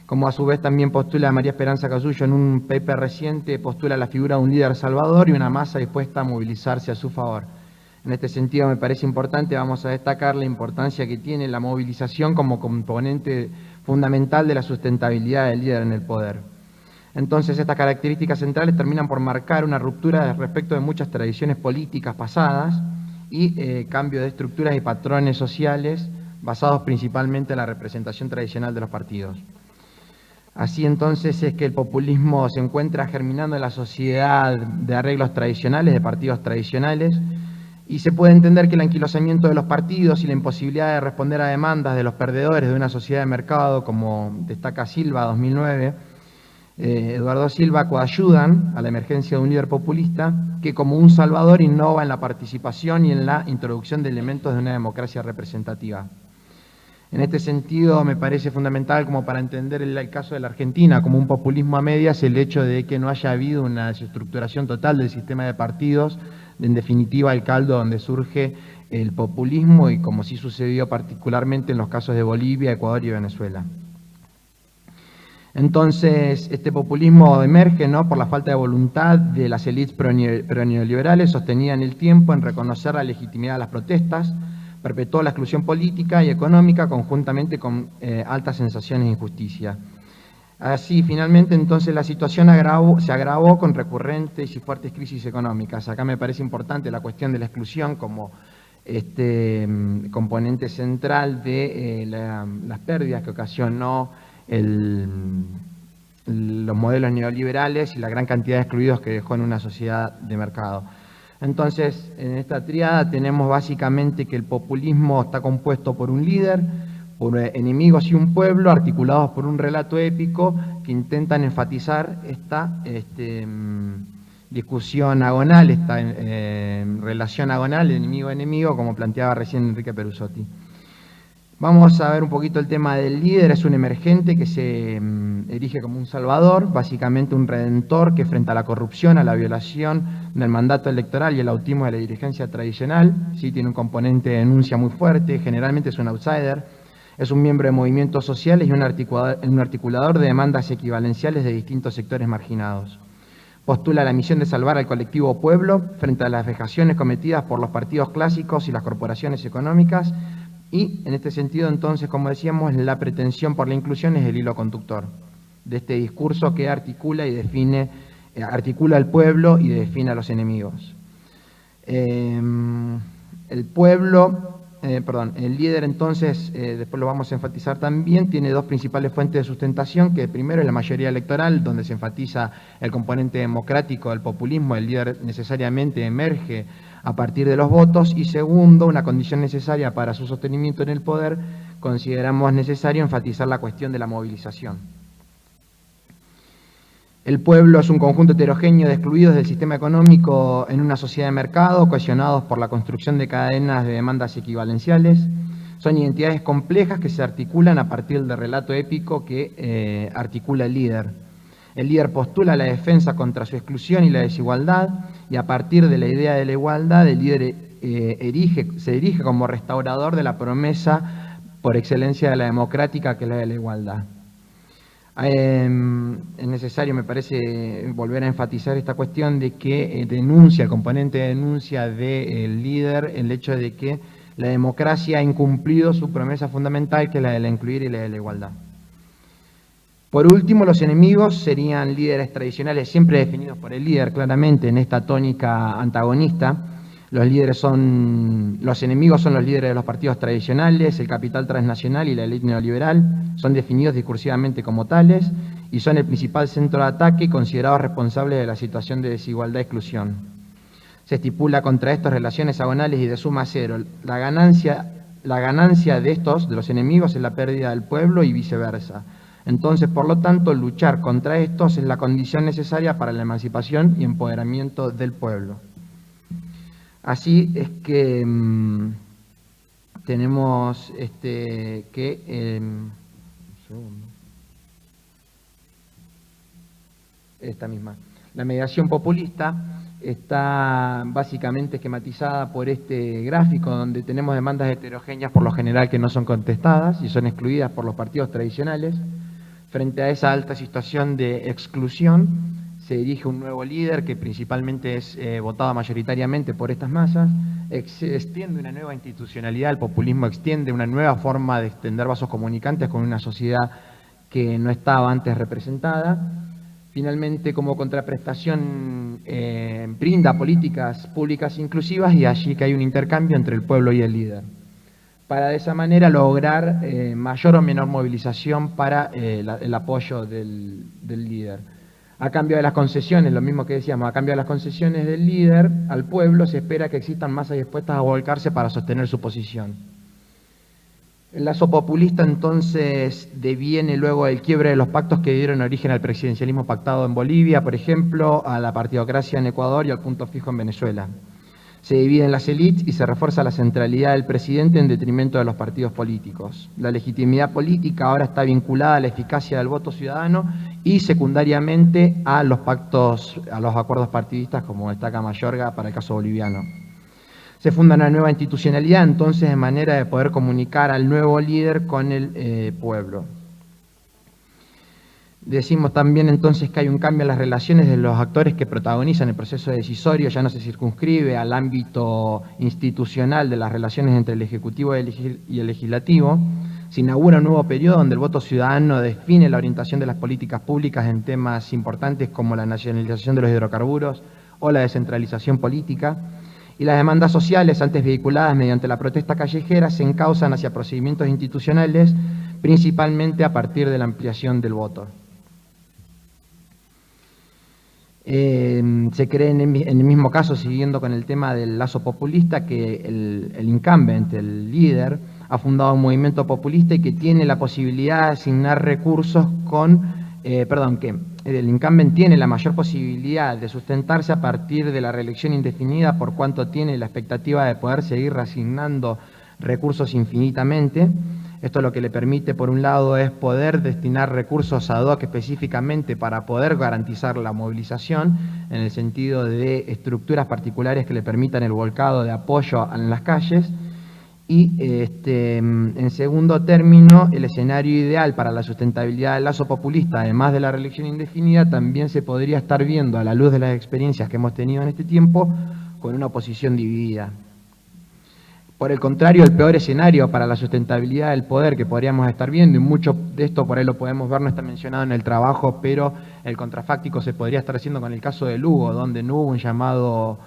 como a su vez también postula María Esperanza Casullo en un paper reciente, postula la figura de un líder salvador y una masa dispuesta a movilizarse a su favor. En este sentido me parece importante, vamos a destacar la importancia que tiene la movilización como componente fundamental de la sustentabilidad del líder en el poder. Entonces estas características centrales terminan por marcar una ruptura respecto de muchas tradiciones políticas pasadas y cambio de estructuras y patrones sociales basados principalmente en la representación tradicional de los partidos. Así entonces es que el populismo se encuentra germinando en la sociedad de arreglos tradicionales, de partidos tradicionales, y se puede entender que el anquilosamiento de los partidos y la imposibilidad de responder a demandas de los perdedores de una sociedad de mercado, como destaca Silva 2009, Eduardo Silva, coayudan a la emergencia de un líder populista que como un salvador innova en la participación y en la introducción de elementos de una democracia representativa. En este sentido me parece fundamental, como para entender el caso de la Argentina como un populismo a medias, el hecho de que no haya habido una desestructuración total del sistema de partidos, en definitiva el caldo donde surge el populismo y como sí sucedió particularmente en los casos de Bolivia, Ecuador y Venezuela. Entonces, este populismo emerge, ¿no?, por la falta de voluntad de las élites proneoliberales sostenidas en el tiempo en reconocer la legitimidad de las protestas, perpetuó la exclusión política y económica conjuntamente con altas sensaciones de injusticia. Así, finalmente, entonces la situación se agravó con recurrentes y fuertes crisis económicas. Acá me parece importante la cuestión de la exclusión como componente central de las pérdidas que ocasionó los modelos neoliberales y la gran cantidad de excluidos que dejó en una sociedad de mercado. Entonces, en esta tríada tenemos básicamente que el populismo está compuesto por un líder, por enemigos y un pueblo, articulados por un relato épico que intentan enfatizar esta discusión agonal, esta relación agonal, enemigo-enemigo, como planteaba recién Enrique Perusotti. Vamos a ver un poquito el tema del líder. Es un emergente que se erige como un salvador, básicamente un redentor que frente a la corrupción, a la violación del mandato electoral y el autismo de la dirigencia tradicional, sí tiene un componente de denuncia muy fuerte, generalmente es un outsider, es un miembro de movimientos sociales y un articulador de demandas equivalenciales de distintos sectores marginados. Postula la misión de salvar al colectivo pueblo frente a las vejaciones cometidas por los partidos clásicos y las corporaciones económicas. Y en este sentido, entonces, como decíamos, la pretensión por la inclusión es el hilo conductor de este discurso que articula y define, articula al pueblo y define a los enemigos. El líder, entonces, después lo vamos a enfatizar también, tiene dos principales fuentes de sustentación, que primero es la mayoría electoral, donde se enfatiza el componente democrático del populismo, el líder necesariamente emerge a partir de los votos, y segundo, una condición necesaria para su sostenimiento en el poder, consideramos necesario enfatizar la cuestión de la movilización. El pueblo es un conjunto heterogéneo de excluidos del sistema económico en una sociedad de mercado, cohesionados por la construcción de cadenas de demandas equivalenciales. Son identidades complejas que se articulan a partir del relato épico que articula el líder. El líder postula la defensa contra su exclusión y la desigualdad, y a partir de la idea de la igualdad, el líder se erige como restaurador de la promesa por excelencia de la democrática, que es la de la igualdad. Es necesario, me parece, volver a enfatizar esta cuestión de que denuncia, el componente de denuncia del líder, el hecho de que la democracia ha incumplido su promesa fundamental, que es la de la incluir y la de la igualdad. Por último, los enemigos serían líderes tradicionales, siempre definidos por el líder, claramente, en esta tónica antagonista. Los enemigos son los líderes de los partidos tradicionales, el capital transnacional y la élite neoliberal. Son definidos discursivamente como tales y son el principal centro de ataque y considerados responsables de la situación de desigualdad y exclusión. Se estipula contra estos relaciones agonales y de suma cero. La ganancia de los enemigos es la pérdida del pueblo y viceversa. Entonces, por lo tanto, luchar contra estos es la condición necesaria para la emancipación y empoderamiento del pueblo. Así es que tenemos esta misma. La mediación populista está básicamente esquematizada por este gráfico, donde tenemos demandas heterogéneas por lo general que no son contestadas y son excluidas por los partidos tradicionales. Frente a esa alta situación de exclusión, se dirige un nuevo líder que principalmente es votado mayoritariamente por estas masas, extiende una nueva institucionalidad, el populismo extiende una nueva forma de extender vasos comunicantes con una sociedad que no estaba antes representada. Finalmente, como contraprestación, brinda políticas públicas inclusivas y allí que hay un intercambio entre el pueblo y el líder, para de esa manera lograr mayor o menor movilización para el apoyo del líder. A cambio de las concesiones, lo mismo que decíamos, a cambio de las concesiones del líder al pueblo, se espera que existan masas dispuestas a volcarse para sostener su posición. El lazo populista entonces deviene luego del quiebre de los pactos que dieron origen al presidencialismo pactado en Bolivia, por ejemplo, a la partidocracia en Ecuador y al punto fijo en Venezuela. Se dividen las élites y se refuerza la centralidad del presidente en detrimento de los partidos políticos. La legitimidad política ahora está vinculada a la eficacia del voto ciudadano y secundariamente a los pactos, a los acuerdos partidistas, como destaca Mayorga para el caso boliviano. Se funda una nueva institucionalidad entonces de manera de poder comunicar al nuevo líder con el pueblo. Decimos también entonces que hay un cambio en las relaciones de los actores que protagonizan el proceso decisorio, ya no se circunscribe al ámbito institucional de las relaciones entre el Ejecutivo y el Legislativo. Se inaugura un nuevo periodo donde el voto ciudadano define la orientación de las políticas públicas en temas importantes como la nacionalización de los hidrocarburos o la descentralización política. Y las demandas sociales, antes vehiculadas mediante la protesta callejera, se encauzan hacia procedimientos institucionales, principalmente a partir de la ampliación del voto. Se cree en el mismo caso, siguiendo con el tema del lazo populista, que el incumbent, el líder, ha fundado un movimiento populista y que tiene la posibilidad de asignar recursos que el incumbent tiene la mayor posibilidad de sustentarse a partir de la reelección indefinida, por cuanto tiene la expectativa de poder seguir reasignando recursos infinitamente. Esto lo que le permite, por un lado, es poder destinar recursos ad hoc específicamente para poder garantizar la movilización, en el sentido de estructuras particulares que le permitan el volcado de apoyo en las calles. Y en segundo término, el escenario ideal para la sustentabilidad del lazo populista, además de la reelección indefinida, también se podría estar viendo a la luz de las experiencias que hemos tenido en este tiempo, con una oposición dividida. Por el contrario, el peor escenario para la sustentabilidad del poder que podríamos estar viendo, y mucho de esto por ahí lo podemos ver, no está mencionado en el trabajo, pero el contrafáctico se podría estar haciendo con el caso de Lugo, donde no hubo un llamado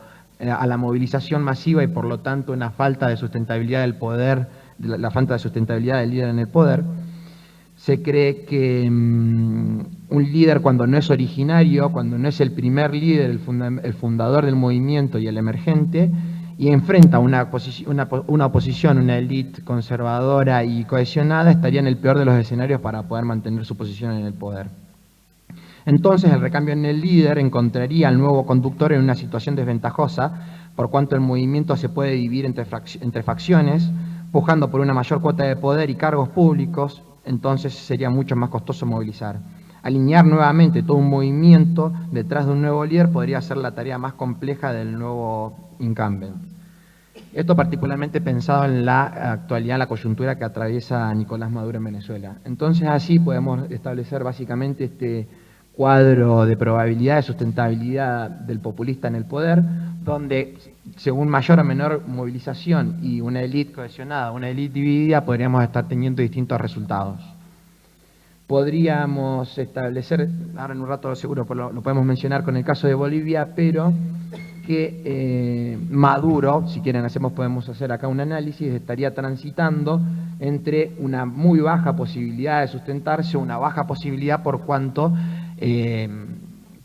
a la movilización masiva y por lo tanto una falta de sustentabilidad del poder, la falta de sustentabilidad del líder en el poder. Se cree que un líder, cuando no es originario, cuando no es el primer líder, el fundador del movimiento y el emergente, y enfrenta una oposición, una élite conservadora y cohesionada, estaría en el peor de los escenarios para poder mantener su posición en el poder. Entonces, el recambio en el líder encontraría al nuevo conductor en una situación desventajosa, por cuanto el movimiento se puede dividir entre facciones, pujando por una mayor cuota de poder y cargos públicos. Entonces sería mucho más costoso movilizar. Alinear nuevamente todo un movimiento detrás de un nuevo líder podría ser la tarea más compleja del nuevo incumbent. Esto particularmente pensado en la actualidad, la coyuntura que atraviesa Nicolás Maduro en Venezuela. Entonces así podemos establecer básicamente este cuadro de probabilidad de sustentabilidad del populista en el poder, donde según mayor o menor movilización y una élite cohesionada, una élite dividida, podríamos estar teniendo distintos resultados. Podríamos establecer, ahora en un rato seguro lo podemos mencionar con el caso de Bolivia, pero que Maduro, si quieren podemos hacer acá un análisis, estaría transitando entre una muy baja posibilidad de sustentarse, una baja posibilidad por cuanto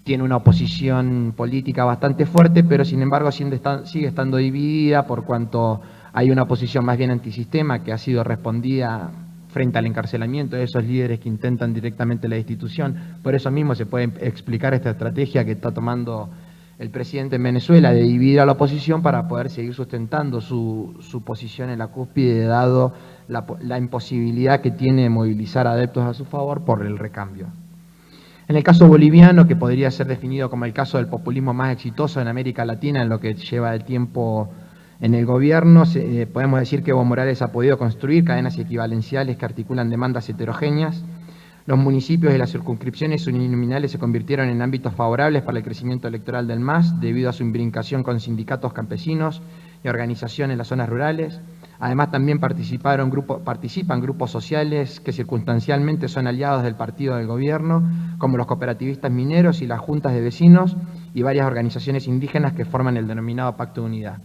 tiene una oposición política bastante fuerte, pero sin embargo sigue estando dividida por cuanto hay una oposición más bien antisistema que ha sido respondida frente al encarcelamiento de esos líderes que intentan directamente la destitución. Por eso mismo se puede explicar esta estrategia que está tomando el presidente en Venezuela de dividir a la oposición para poder seguir sustentando su posición en la cúspide, dado la imposibilidad que tiene de movilizar adeptos a su favor por el recambio. En el caso boliviano, que podría ser definido como el caso del populismo más exitoso en América Latina en lo que lleva el tiempo en el gobierno, podemos decir que Evo Morales ha podido construir cadenas equivalenciales que articulan demandas heterogéneas. Los municipios y las circunscripciones uninominales se convirtieron en ámbitos favorables para el crecimiento electoral del MAS debido a su imbricación con sindicatos campesinos y organización en las zonas rurales. Además, también participan grupos sociales que circunstancialmente son aliados del partido del gobierno, como los cooperativistas mineros y las juntas de vecinos y varias organizaciones indígenas que forman el denominado Pacto de Unidad.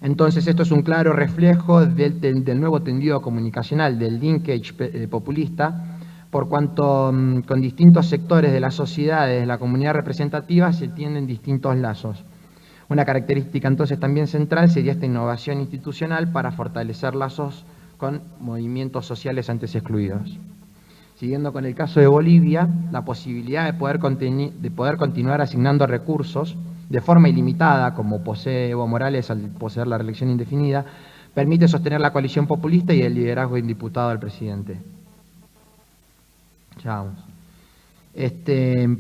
Entonces, esto es un claro reflejo del nuevo tendido comunicacional, del linkage populista, por cuanto con distintos sectores de la sociedad, de la comunidad representativa, se tienden distintos lazos. Una característica entonces también central sería esta innovación institucional para fortalecer lazos con movimientos sociales antes excluidos. Siguiendo con el caso de Bolivia, la posibilidad de poder continuar asignando recursos de forma ilimitada, como posee Evo Morales al poseer la reelección indefinida, permite sostener la coalición populista y el liderazgo indiputado del presidente.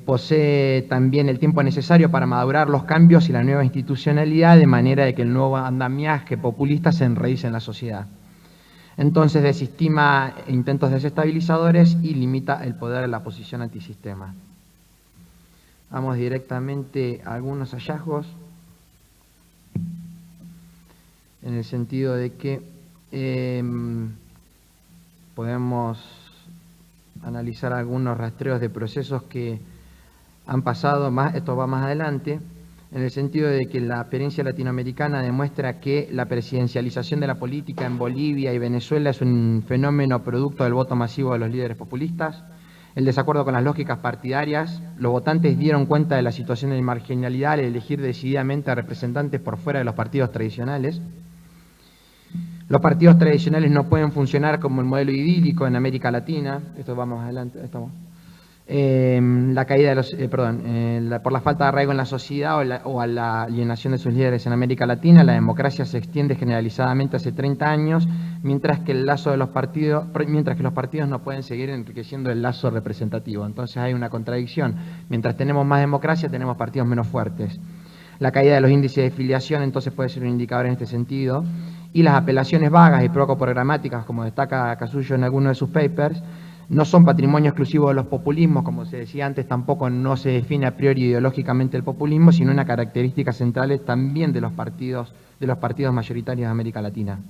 Posee también el tiempo necesario para madurar los cambios y la nueva institucionalidad, de manera de que el nuevo andamiaje populista se enraice en la sociedad. Entonces desestima intentos desestabilizadores y limita el poder de la oposición antisistema. Vamos directamente a algunos hallazgos, en el sentido de que podemos analizar algunos rastreos de procesos que han pasado, esto va más adelante, en el sentido de que la experiencia latinoamericana demuestra que la presidencialización de la política en Bolivia y Venezuela es un fenómeno producto del voto masivo de los líderes populistas. El desacuerdo con las lógicas partidarias, los votantes dieron cuenta de la situación de marginalidad al elegir decididamente a representantes por fuera de los partidos tradicionales. Los partidos tradicionales no pueden funcionar como el modelo idílico en América Latina. Esto vamos adelante. La caída de los, por la falta de arraigo en la sociedad o a la alienación de sus líderes en América Latina, la democracia se extiende generalizadamente hace 30 años, mientras que los partidos no pueden seguir enriqueciendo el lazo representativo. Entonces hay una contradicción. Mientras tenemos más democracia, tenemos partidos menos fuertes. La caída de los índices de filiación entonces puede ser un indicador en este sentido. Y las apelaciones vagas y poco programáticas, como destaca Casullo en alguno de sus papers, no son patrimonio exclusivo de los populismos, como se decía antes, tampoco no se define a priori ideológicamente el populismo, sino una característica central también de los partidos mayoritarios de América Latina.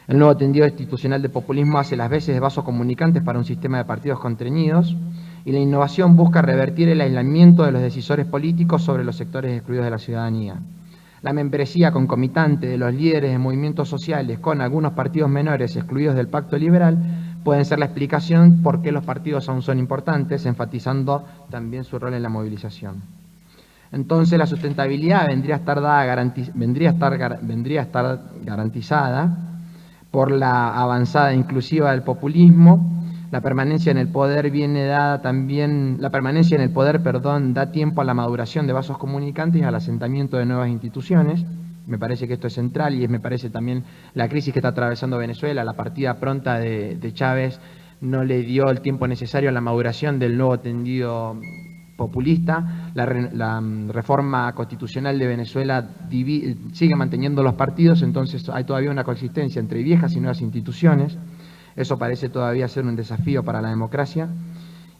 El nuevo tendido institucional de populismo hace las veces de vasos comunicantes para un sistema de partidos constreñidos, y la innovación busca revertir el aislamiento de los decisores políticos sobre los sectores excluidos de la ciudadanía. La membresía concomitante de los líderes de movimientos sociales con algunos partidos menores excluidos del pacto liberal pueden ser la explicación por qué los partidos aún son importantes, enfatizando también su rol en la movilización. Entonces la sustentabilidad vendría a estar garantizada por la avanzada inclusiva del populismo. La permanencia en el poder da tiempo a la maduración de vasos comunicantes y al asentamiento de nuevas instituciones. Me parece que esto es central y me parece también la crisis que está atravesando Venezuela. La partida pronta de Chávez no le dio el tiempo necesario a la maduración del nuevo tendido populista. La reforma constitucional de Venezuela sigue manteniendo los partidos, entonces hay todavía una coexistencia entre viejas y nuevas instituciones. Eso parece todavía ser un desafío para la democracia.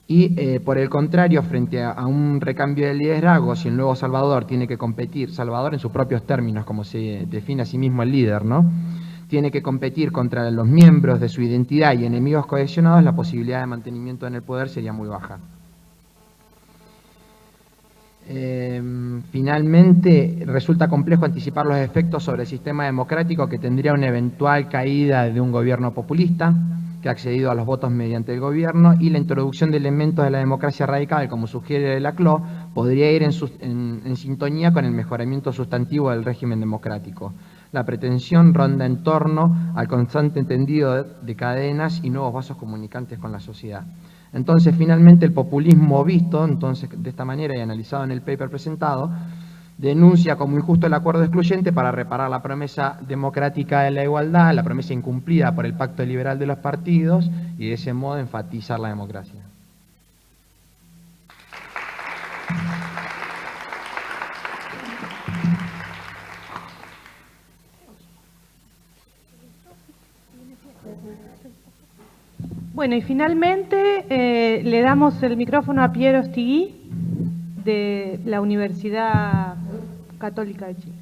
Y por el contrario, frente a un recambio de liderazgo, si el nuevo Salvador tiene que competir, Salvador en sus propios términos, como se define a sí mismo el líder, ¿no? Tiene que competir contra los miembros de su identidad y enemigos cohesionados, la posibilidad de mantenimiento en el poder sería muy baja. Finalmente, resulta complejo anticipar los efectos sobre el sistema democrático que tendría una eventual caída de un gobierno populista que ha accedido a los votos mediante el gobierno, y la introducción de elementos de la democracia radical, como sugiere la CLO, podría ir en sintonía con el mejoramiento sustantivo del régimen democrático. La pretensión ronda en torno al constante entendido de cadenas y nuevos vasos comunicantes con la sociedad. Entonces, finalmente, el populismo visto, entonces, de esta manera y analizado en el paper presentado, denuncia como injusto el acuerdo excluyente para reparar la promesa democrática de la igualdad, la promesa incumplida por el pacto liberal de los partidos, y de ese modo enfatizar la democracia. Bueno, y finalmente le damos el micrófono a Piero Ostigui, de la Universidad Católica de Chile.